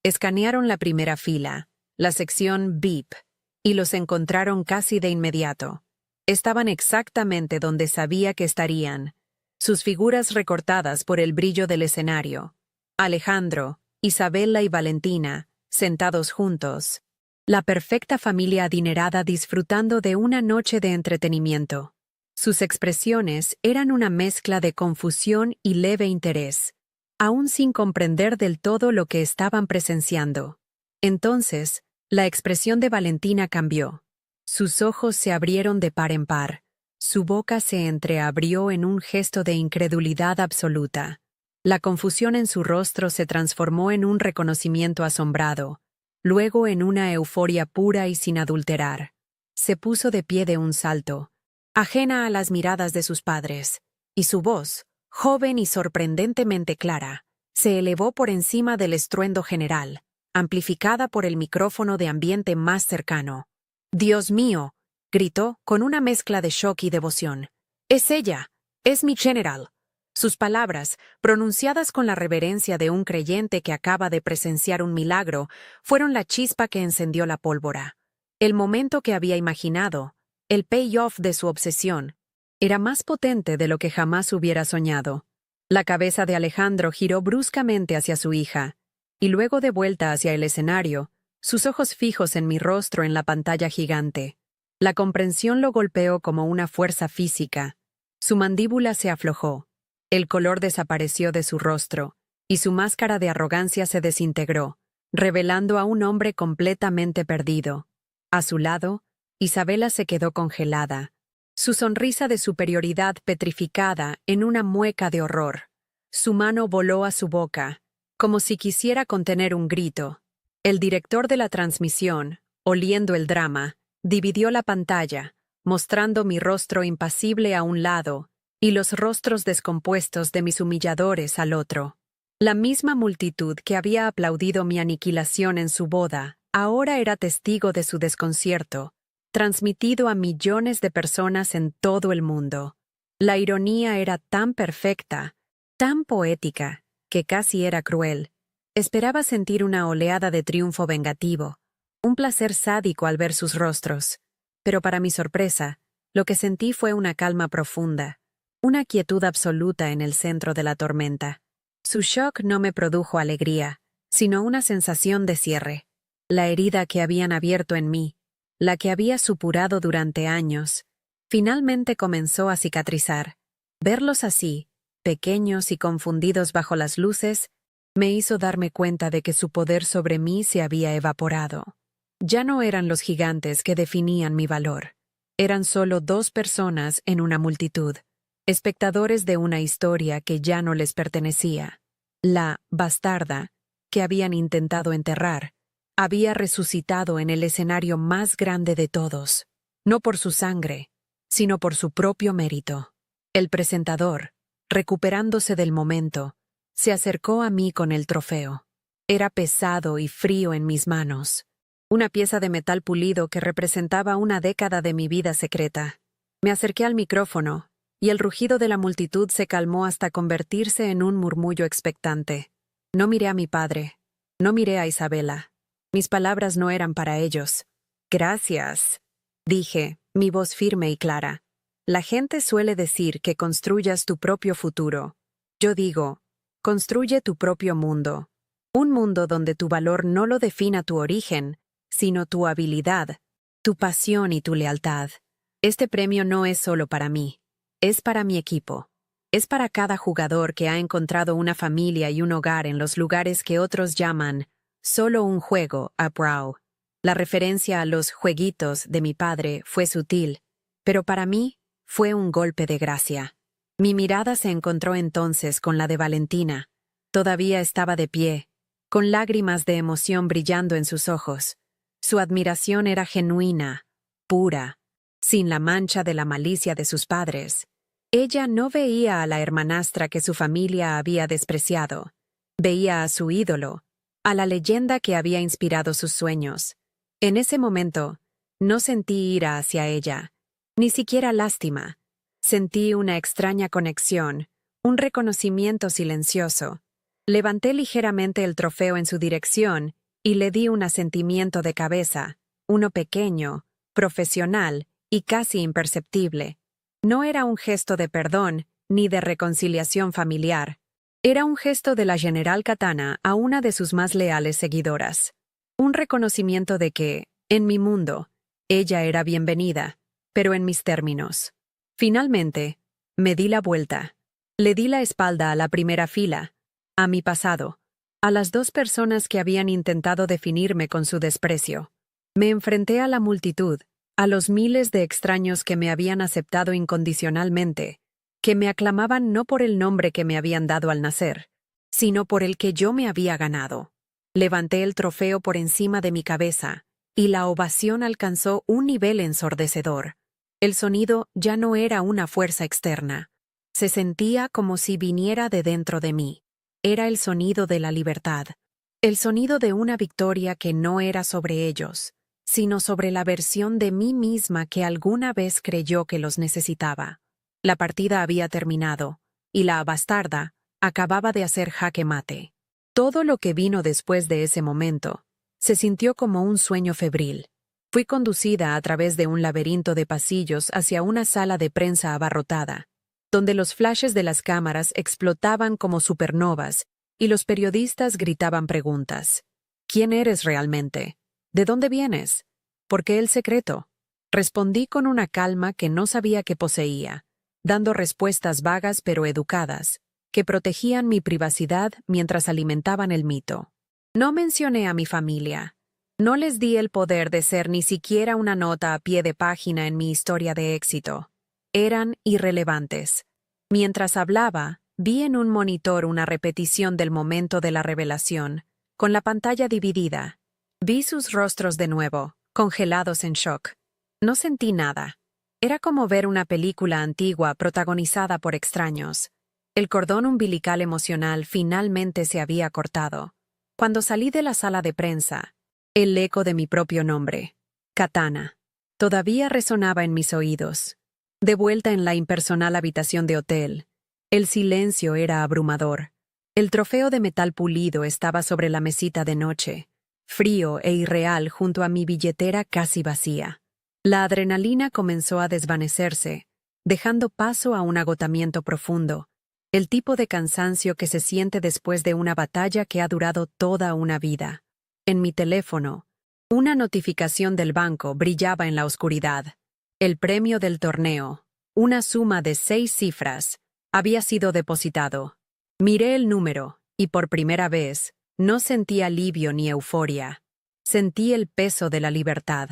Escanearon la primera fila, la sección VIP, y los encontraron casi de inmediato. Estaban exactamente donde sabía que estarían, sus figuras recortadas por el brillo del escenario. Alejandro, Isabella y Valentina, sentados juntos. La perfecta familia adinerada disfrutando de una noche de entretenimiento. Sus expresiones eran una mezcla de confusión y leve interés, aún sin comprender del todo lo que estaban presenciando. Entonces, la expresión de Valentina cambió. Sus ojos se abrieron de par en par, Su boca se entreabrió en un gesto de incredulidad absoluta. La confusión en su rostro se transformó en un reconocimiento asombrado, luego en una euforia pura y sin adulterar. Se puso de pie de un salto, ajena a las miradas de sus padres, y su voz, joven y sorprendentemente clara, se elevó por encima del estruendo general, amplificada por el micrófono de ambiente más cercano. «¡Dios mío!», gritó con una mezcla de shock y devoción. «¡Es ella! ¡Es mi general!». Sus palabras, pronunciadas con la reverencia de un creyente que acaba de presenciar un milagro, fueron la chispa que encendió la pólvora. El momento que había imaginado, el payoff de su obsesión, era más potente de lo que jamás hubiera soñado. La cabeza de Alejandro giró bruscamente hacia su hija, y luego de vuelta hacia el escenario, sus ojos fijos en mi rostro en la pantalla gigante. La comprensión lo golpeó como una fuerza física. Su mandíbula se aflojó. El color desapareció de su rostro, y su máscara de arrogancia se desintegró, revelando a un hombre completamente perdido. A su lado, Isabela se quedó congelada, su sonrisa de superioridad petrificada en una mueca de horror. Su mano voló a su boca, como si quisiera contener un grito. El director de la transmisión, oliendo el drama, dividió la pantalla, mostrando mi rostro impasible a un lado y los rostros descompuestos de mis humilladores al otro. La misma multitud que había aplaudido mi aniquilación en su boda, ahora era testigo de su desconcierto, transmitido a millones de personas en todo el mundo. La ironía era tan perfecta, tan poética, que casi era cruel. Esperaba sentir una oleada de triunfo vengativo, un placer sádico al ver sus rostros, pero para mi sorpresa, lo que sentí fue una calma profunda, una quietud absoluta en el centro de la tormenta. Su shock no me produjo alegría, sino una sensación de cierre. La herida que habían abierto en mí, la que había supurado durante años, finalmente comenzó a cicatrizar. Verlos así, pequeños y confundidos bajo las luces, me hizo darme cuenta de que su poder sobre mí se había evaporado. Ya no eran los gigantes que definían mi valor. Eran solo dos personas en una multitud, espectadores de una historia que ya no les pertenecía. La bastarda, que habían intentado enterrar, había resucitado en el escenario más grande de todos, no por su sangre, sino por su propio mérito. El presentador, recuperándose del momento, se acercó a mí con el trofeo. Era pesado y frío en mis manos, una pieza de metal pulido que representaba una década de mi vida secreta. Me acerqué al micrófono, y el rugido de la multitud se calmó hasta convertirse en un murmullo expectante. No miré a mi padre, no miré a Isabela. Mis palabras no eran para ellos. «Gracias», dije, mi voz firme y clara. La gente suele decir que construyas tu propio futuro. Yo digo, construye tu propio mundo. Un mundo donde tu valor no lo defina tu origen, sino tu habilidad, tu pasión y tu lealtad. Este premio no es solo para mí. Es para mi equipo. Es para cada jugador que ha encontrado una familia y un hogar en los lugares que otros llaman solo un juego a Brow. La referencia a los jueguitos de mi padre fue sutil, pero para mí fue un golpe de gracia. Mi mirada se encontró entonces con la de Valentina. Todavía estaba de pie, con lágrimas de emoción brillando en sus ojos. Su admiración era genuina, pura, sin la mancha de la malicia de sus padres. Ella no veía a la hermanastra que su familia había despreciado. Veía a su ídolo, a la leyenda que había inspirado sus sueños. En ese momento, no sentí ira hacia ella, ni siquiera lástima. Sentí una extraña conexión, un reconocimiento silencioso. Levanté ligeramente el trofeo en su dirección y le di un asentimiento de cabeza, uno pequeño, profesional y casi imperceptible. No era un gesto de perdón ni de reconciliación familiar. Era un gesto de la General Katana a una de sus más leales seguidoras. Un reconocimiento de que, en mi mundo, ella era bienvenida, pero en mis términos. Finalmente, me di la vuelta. Le di la espalda a la primera fila, a mi pasado, a las dos personas que habían intentado definirme con su desprecio. Me enfrenté a la multitud, a los miles de extraños que me habían aceptado incondicionalmente, que me aclamaban no por el nombre que me habían dado al nacer, sino por el que yo me había ganado. Levanté el trofeo por encima de mi cabeza, y la ovación alcanzó un nivel ensordecedor. El sonido ya no era una fuerza externa. Se sentía como si viniera de dentro de mí. Era el sonido de la libertad. El sonido de una victoria que no era sobre ellos, sino sobre la versión de mí misma que alguna vez creyó que los necesitaba. La partida había terminado, y la bastarda acababa de hacer jaque mate. Todo lo que vino después de ese momento se sintió como un sueño febril. Fui conducida a través de un laberinto de pasillos hacia una sala de prensa abarrotada, donde los flashes de las cámaras explotaban como supernovas y los periodistas gritaban preguntas. ¿Quién eres realmente? ¿De dónde vienes? ¿Por qué el secreto? Respondí con una calma que no sabía que poseía, dando respuestas vagas pero educadas, que protegían mi privacidad mientras alimentaban el mito. No mencioné a mi familia. No les di el poder de ser ni siquiera una nota a pie de página en mi historia de éxito. Eran irrelevantes. Mientras hablaba, vi en un monitor una repetición del momento de la revelación, con la pantalla dividida. Vi sus rostros de nuevo, congelados en shock. No sentí nada. Era como ver una película antigua protagonizada por extraños. El cordón umbilical emocional finalmente se había cortado. Cuando salí de la sala de prensa, el eco de mi propio nombre, Katana, todavía resonaba en mis oídos. De vuelta en la impersonal habitación de hotel, el silencio era abrumador. El trofeo de metal pulido estaba sobre la mesita de noche, frío e irreal junto a mi billetera casi vacía. La adrenalina comenzó a desvanecerse, dejando paso a un agotamiento profundo, el tipo de cansancio que se siente después de una batalla que ha durado toda una vida. En mi teléfono, una notificación del banco brillaba en la oscuridad. El premio del torneo, una suma de 6 cifras, había sido depositado. Miré el número, y por primera vez, no sentí alivio ni euforia. Sentí el peso de la libertad.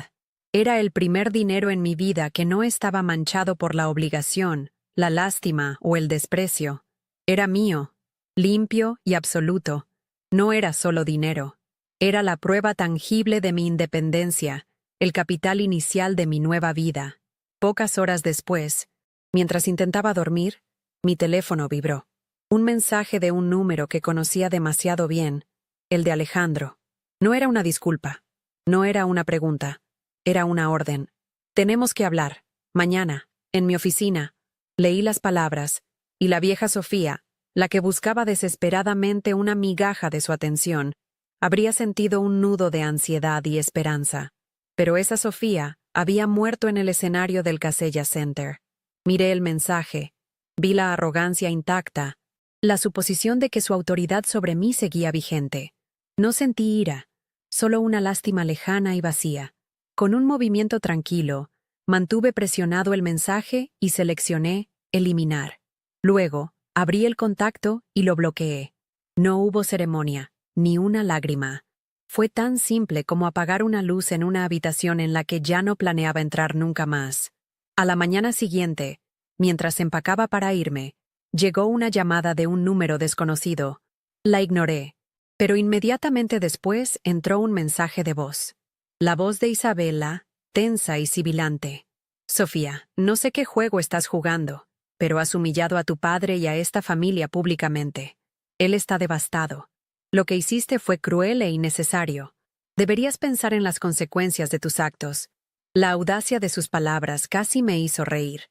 Era el primer dinero en mi vida que no estaba manchado por la obligación, la lástima o el desprecio. Era mío, limpio y absoluto. No era solo dinero. Era la prueba tangible de mi independencia, el capital inicial de mi nueva vida. Pocas horas después, mientras intentaba dormir, mi teléfono vibró. Un mensaje de un número que conocía demasiado bien, el de Alejandro. No era una disculpa, no era una pregunta, era una orden. Tenemos que hablar, mañana, en mi oficina. Leí las palabras, y la vieja Sofía, la que buscaba desesperadamente una migaja de su atención, habría sentido un nudo de ansiedad y esperanza. Pero esa Sofía había muerto en el escenario del Casella Center. Miré el mensaje, vi la arrogancia intacta, la suposición de que su autoridad sobre mí seguía vigente. No sentí ira, solo una lástima lejana y vacía. Con un movimiento tranquilo, mantuve presionado el mensaje y seleccioné eliminar. Luego, abrí el contacto y lo bloqueé. No hubo ceremonia, ni una lágrima. Fue tan simple como apagar una luz en una habitación en la que ya no planeaba entrar nunca más. A la mañana siguiente, mientras empacaba para irme, llegó una llamada de un número desconocido. La ignoré, pero inmediatamente después entró un mensaje de voz. La voz de Isabela, tensa y sibilante. Sofía, no sé qué juego estás jugando, pero has humillado a tu padre y a esta familia públicamente. Él está devastado. Lo que hiciste fue cruel e innecesario. Deberías pensar en las consecuencias de tus actos. La audacia de sus palabras casi me hizo reír.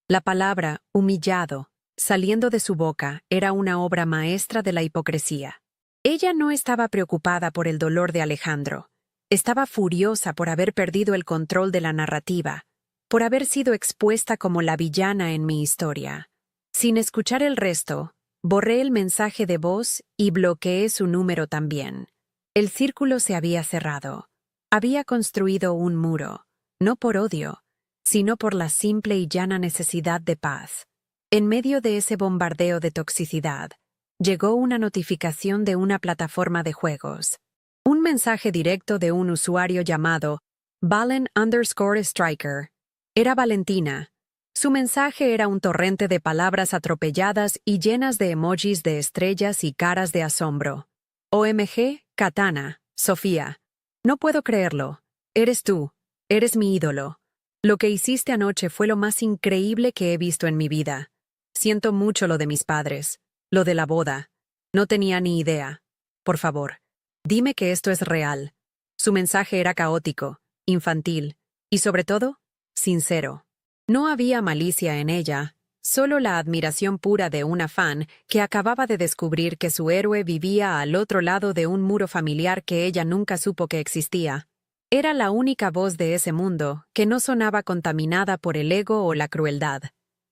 La palabra, humillado, saliendo de su boca, era una obra maestra de la hipocresía. Ella no estaba preocupada por el dolor de Alejandro. Estaba furiosa por haber perdido el control de la narrativa, por haber sido expuesta como la villana en mi historia. Sin escuchar el resto, borré el mensaje de voz y bloqueé su número también. El círculo se había cerrado. Había construido un muro, no por odio, sino por la simple y llana necesidad de paz. En medio de ese bombardeo de toxicidad, llegó una notificación de una plataforma de juegos. Un mensaje directo de un usuario llamado Valen_Striker. Era Valentina. Su mensaje era un torrente de palabras atropelladas y llenas de emojis de estrellas y caras de asombro. OMG, Katana, Sofía. No puedo creerlo. Eres tú. Eres mi ídolo. Lo que hiciste anoche fue lo más increíble que he visto en mi vida. Siento mucho lo de mis padres. Lo de la boda. No tenía ni idea. Por favor, dime que esto es real. Su mensaje era caótico, infantil y, sobre todo, sincero. No había malicia en ella, solo la admiración pura de una fan que acababa de descubrir que su héroe vivía al otro lado de un muro familiar que ella nunca supo que existía. Era la única voz de ese mundo que no sonaba contaminada por el ego o la crueldad.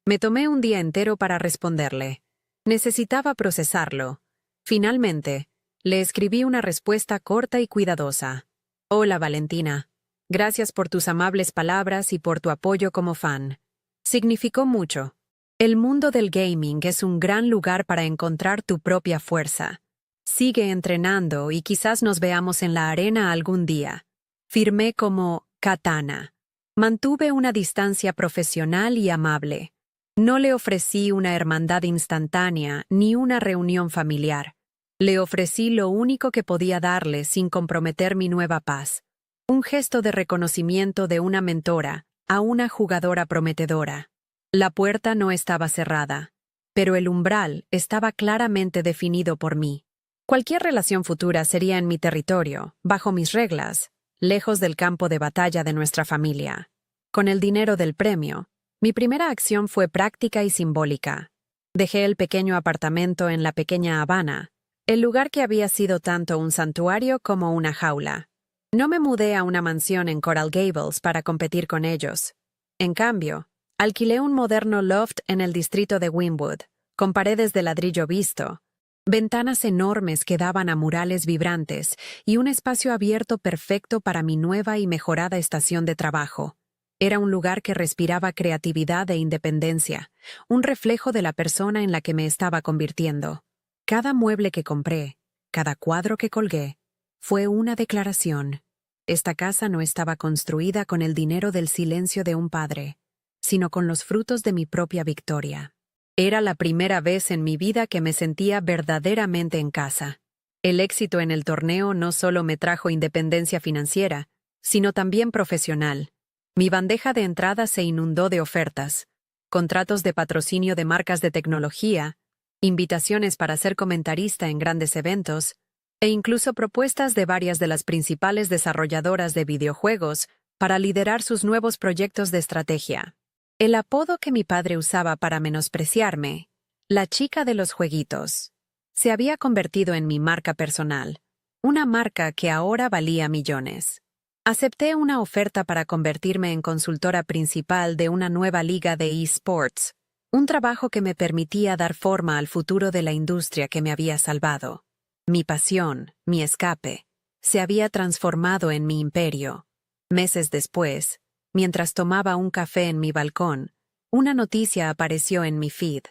Me tomé un día entero para responderle. Necesitaba procesarlo. Finalmente, le escribí una respuesta corta y cuidadosa. Hola, Valentina. Gracias por tus amables palabras y por tu apoyo como fan. Significó mucho. El mundo del gaming es un gran lugar para encontrar tu propia fuerza. Sigue entrenando y quizás nos veamos en la arena algún día. Firmé como Katana. Mantuve una distancia profesional y amable. No le ofrecí una hermandad instantánea ni una reunión familiar. Le ofrecí lo único que podía darle sin comprometer mi nueva paz. Un gesto de reconocimiento de una mentora a una jugadora prometedora. La puerta no estaba cerrada, pero el umbral estaba claramente definido por mí. Cualquier relación futura sería en mi territorio, bajo mis reglas, lejos del campo de batalla de nuestra familia. Con el dinero del premio, mi primera acción fue práctica y simbólica. Dejé el pequeño apartamento en la pequeña Habana, el lugar que había sido tanto un santuario como una jaula. No me mudé a una mansión en Coral Gables para competir con ellos. En cambio, alquilé un moderno loft en el distrito de Wynwood, con paredes de ladrillo visto, ventanas enormes que daban a murales vibrantes y un espacio abierto perfecto para mi nueva y mejorada estación de trabajo. Era un lugar que respiraba creatividad e independencia, un reflejo de la persona en la que me estaba convirtiendo. Cada mueble que compré, cada cuadro que colgué, fue una declaración. Esta casa no estaba construida con el dinero del silencio de un padre, sino con los frutos de mi propia victoria. Era la primera vez en mi vida que me sentía verdaderamente en casa. El éxito en el torneo no solo me trajo independencia financiera, sino también profesional. Mi bandeja de entrada se inundó de ofertas, contratos de patrocinio de marcas de tecnología, invitaciones para ser comentarista en grandes eventos, e incluso propuestas de varias de las principales desarrolladoras de videojuegos para liderar sus nuevos proyectos de estrategia. El apodo que mi padre usaba para menospreciarme, la chica de los jueguitos, se había convertido en mi marca personal, una marca que ahora valía millones. Acepté una oferta para convertirme en consultora principal de una nueva liga de eSports, un trabajo que me permitía dar forma al futuro de la industria que me había salvado. Mi pasión, mi escape, se había transformado en mi imperio. Meses después, mientras tomaba un café en mi balcón, una noticia apareció en mi feed.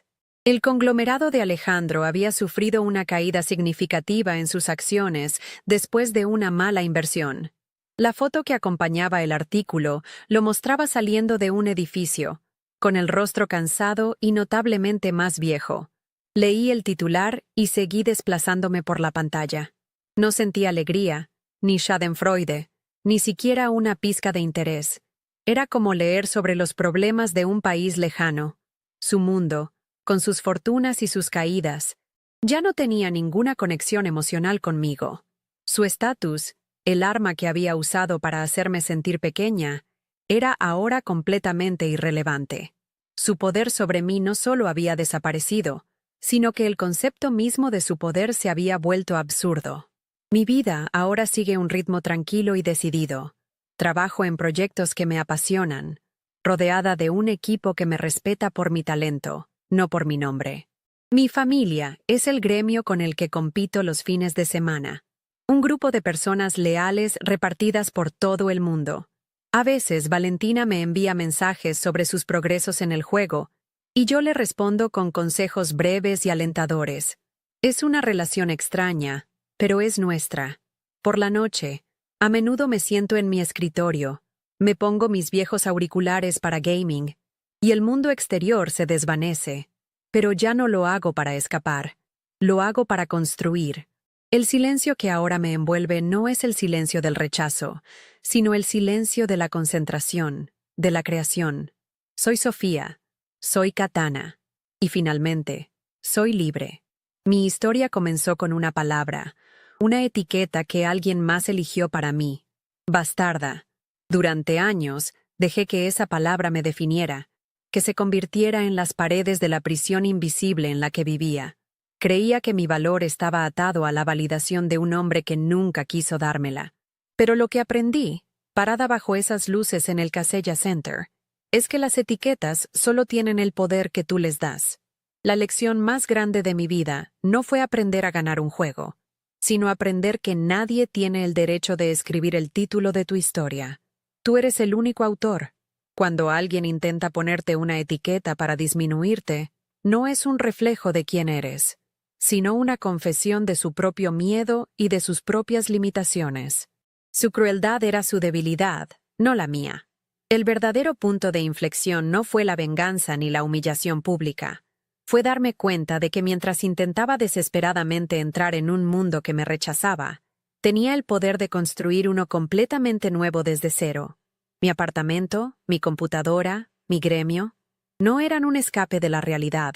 El conglomerado de Alejandro había sufrido una caída significativa en sus acciones después de una mala inversión. La foto que acompañaba el artículo lo mostraba saliendo de un edificio, con el rostro cansado y notablemente más viejo. Leí el titular y seguí desplazándome por la pantalla. No sentí alegría, ni schadenfreude, ni siquiera una pizca de interés. Era como leer sobre los problemas de un país lejano. Su mundo, con sus fortunas y sus caídas, ya no tenía ninguna conexión emocional conmigo. Su estatus, el arma que había usado para hacerme sentir pequeña, era ahora completamente irrelevante. Su poder sobre mí no solo había desaparecido, sino que el concepto mismo de su poder se había vuelto absurdo. Mi vida ahora sigue un ritmo tranquilo y decidido. Trabajo en proyectos que me apasionan, rodeada de un equipo que me respeta por mi talento, no por mi nombre. Mi familia es el gremio con el que compito los fines de semana. Un grupo de personas leales repartidas por todo el mundo. A veces Valentina me envía mensajes sobre sus progresos en el juego, y yo le respondo con consejos breves y alentadores. Es una relación extraña, pero es nuestra. Por la noche, a menudo me siento en mi escritorio, Me pongo mis viejos auriculares para gaming, y el mundo exterior se desvanece. Pero ya no lo hago para escapar. Lo hago para construir. El silencio que ahora me envuelve no es el silencio del rechazo, sino el silencio de la concentración, de la creación. Soy Sofía. Soy Katana. Y finalmente, soy libre. Mi historia comenzó con una palabra, una etiqueta que alguien más eligió para mí. Bastarda. Durante años, dejé que esa palabra me definiera, que se convirtiera en las paredes de la prisión invisible en la que vivía. Creía que mi valor estaba atado a la validación de un hombre que nunca quiso dármela. Pero lo que aprendí, parada bajo esas luces en el Casella Center, es que las etiquetas solo tienen el poder que tú les das. La lección más grande de mi vida no fue aprender a ganar un juego, sino aprender que nadie tiene el derecho de escribir el título de tu historia. Tú eres el único autor. Cuando alguien intenta ponerte una etiqueta para disminuirte, no es un reflejo de quién eres, sino una confesión de su propio miedo y de sus propias limitaciones. Su crueldad era su debilidad, no la mía. El verdadero punto de inflexión no fue la venganza ni la humillación pública. Fue darme cuenta de que mientras intentaba desesperadamente entrar en un mundo que me rechazaba, tenía el poder de construir uno completamente nuevo desde cero. Mi apartamento, mi computadora, mi gremio, no eran un escape de la realidad.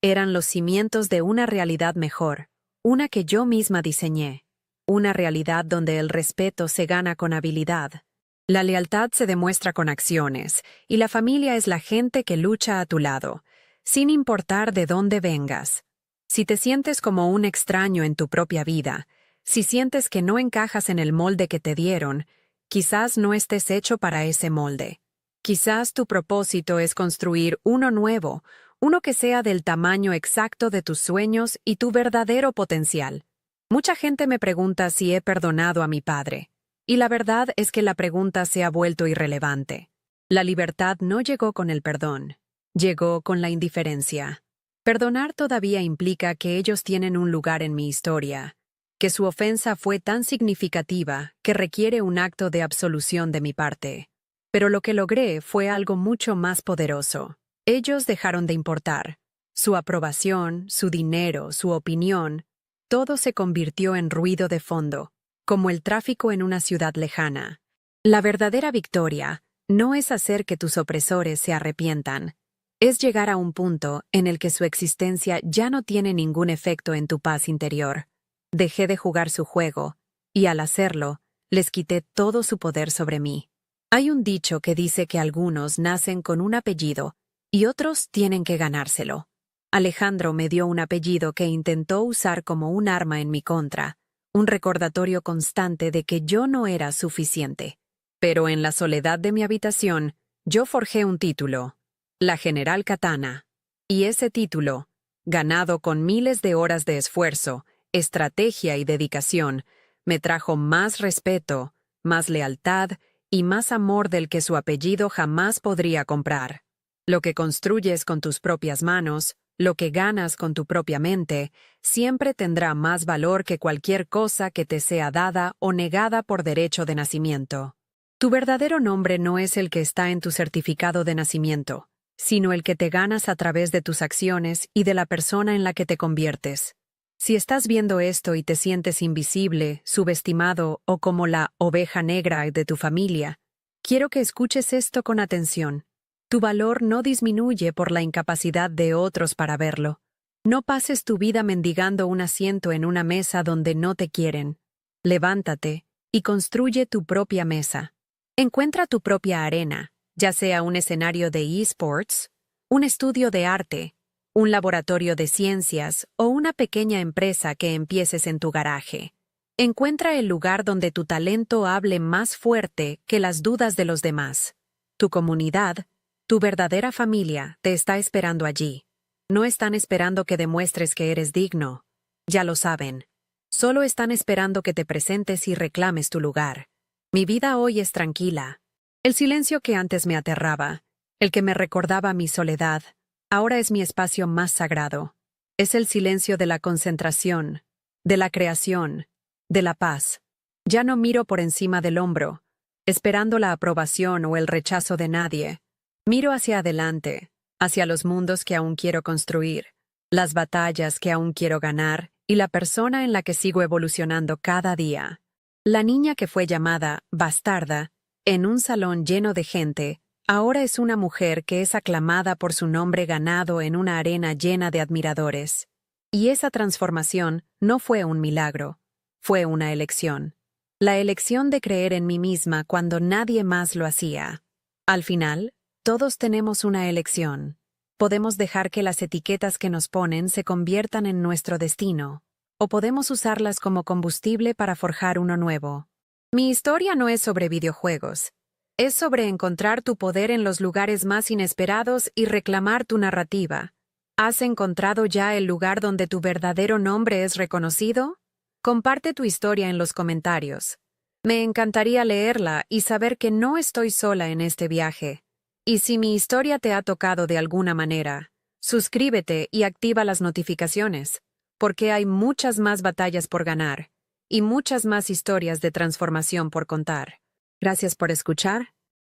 Eran los cimientos de una realidad mejor, una que yo misma diseñé. Una realidad donde el respeto se gana con habilidad. La lealtad se demuestra con acciones, y la familia es la gente que lucha a tu lado, sin importar de dónde vengas. Si te sientes como un extraño en tu propia vida, si sientes que no encajas en el molde que te dieron, quizás no estés hecho para ese molde. Quizás tu propósito es construir uno nuevo, uno que sea del tamaño exacto de tus sueños y tu verdadero potencial. Mucha gente me pregunta si he perdonado a mi padre, y la verdad es que la pregunta se ha vuelto irrelevante. La libertad no llegó con el perdón, llegó con la indiferencia. Perdonar todavía implica que ellos tienen un lugar en mi historia, que su ofensa fue tan significativa que requiere un acto de absolución de mi parte. Pero lo que logré fue algo mucho más poderoso. Ellos dejaron de importar. Su aprobación, su dinero, su opinión, todo se convirtió en ruido de fondo, como el tráfico en una ciudad lejana. La verdadera victoria no es hacer que tus opresores se arrepientan, es llegar a un punto en el que su existencia ya no tiene ningún efecto en tu paz interior. Dejé de jugar su juego, y al hacerlo, les quité todo su poder sobre mí. Hay un dicho que dice que algunos nacen con un apellido y otros tienen que ganárselo. Alejandro me dio un apellido que intentó usar como un arma en mi contra, un recordatorio constante de que yo no era suficiente. Pero en la soledad de mi habitación, yo forjé un título, la General Katana. Y ese título, ganado con miles de horas de esfuerzo, estrategia y dedicación, me trajo más respeto, más lealtad y más amor del que su apellido jamás podría comprar. Lo que construyes con tus propias manos, lo que ganas con tu propia mente, siempre tendrá más valor que cualquier cosa que te sea dada o negada por derecho de nacimiento. Tu verdadero nombre no es el que está en tu certificado de nacimiento, sino el que te ganas a través de tus acciones y de la persona en la que te conviertes. Si estás viendo esto y te sientes invisible, subestimado o como la oveja negra de tu familia, quiero que escuches esto con atención. Tu valor no disminuye por la incapacidad de otros para verlo. No pases tu vida mendigando un asiento en una mesa donde no te quieren. Levántate y construye tu propia mesa. Encuentra tu propia arena, ya sea un escenario de esports, un estudio de arte, un laboratorio de ciencias o una pequeña empresa que empieces en tu garaje. Encuentra el lugar donde tu talento hable más fuerte que las dudas de los demás. Tu comunidad, tu verdadera familia, te está esperando allí. No están esperando que demuestres que eres digno. Ya lo saben. Solo están esperando que te presentes y reclames tu lugar. Mi vida hoy es tranquila. El silencio que antes me aterraba, el que me recordaba mi soledad, ahora es mi espacio más sagrado. Es el silencio de la concentración, de la creación, de la paz. Ya no miro por encima del hombro. esperando la aprobación o el rechazo de nadie. Miro hacia adelante, hacia los mundos que aún quiero construir, las batallas que aún quiero ganar y la persona en la que sigo evolucionando cada día. La niña que fue llamada bastarda, en un salón lleno de gente, ahora es una mujer que es aclamada por su nombre ganado en una arena llena de admiradores. Y esa transformación no fue un milagro, fue una elección. La elección de creer en mí misma cuando nadie más lo hacía. Al final, todos tenemos una elección. Podemos dejar que las etiquetas que nos ponen se conviertan en nuestro destino, o podemos usarlas como combustible para forjar uno nuevo. Mi historia no es sobre videojuegos. Es sobre encontrar tu poder en los lugares más inesperados y reclamar tu narrativa. ¿Has encontrado ya el lugar donde tu verdadero nombre es reconocido? Comparte tu historia en los comentarios. Me encantaría leerla y saber que no estoy sola en este viaje. Y si mi historia te ha tocado de alguna manera, suscríbete y activa las notificaciones, porque hay muchas más batallas por ganar y muchas más historias de transformación por contar. Gracias por escuchar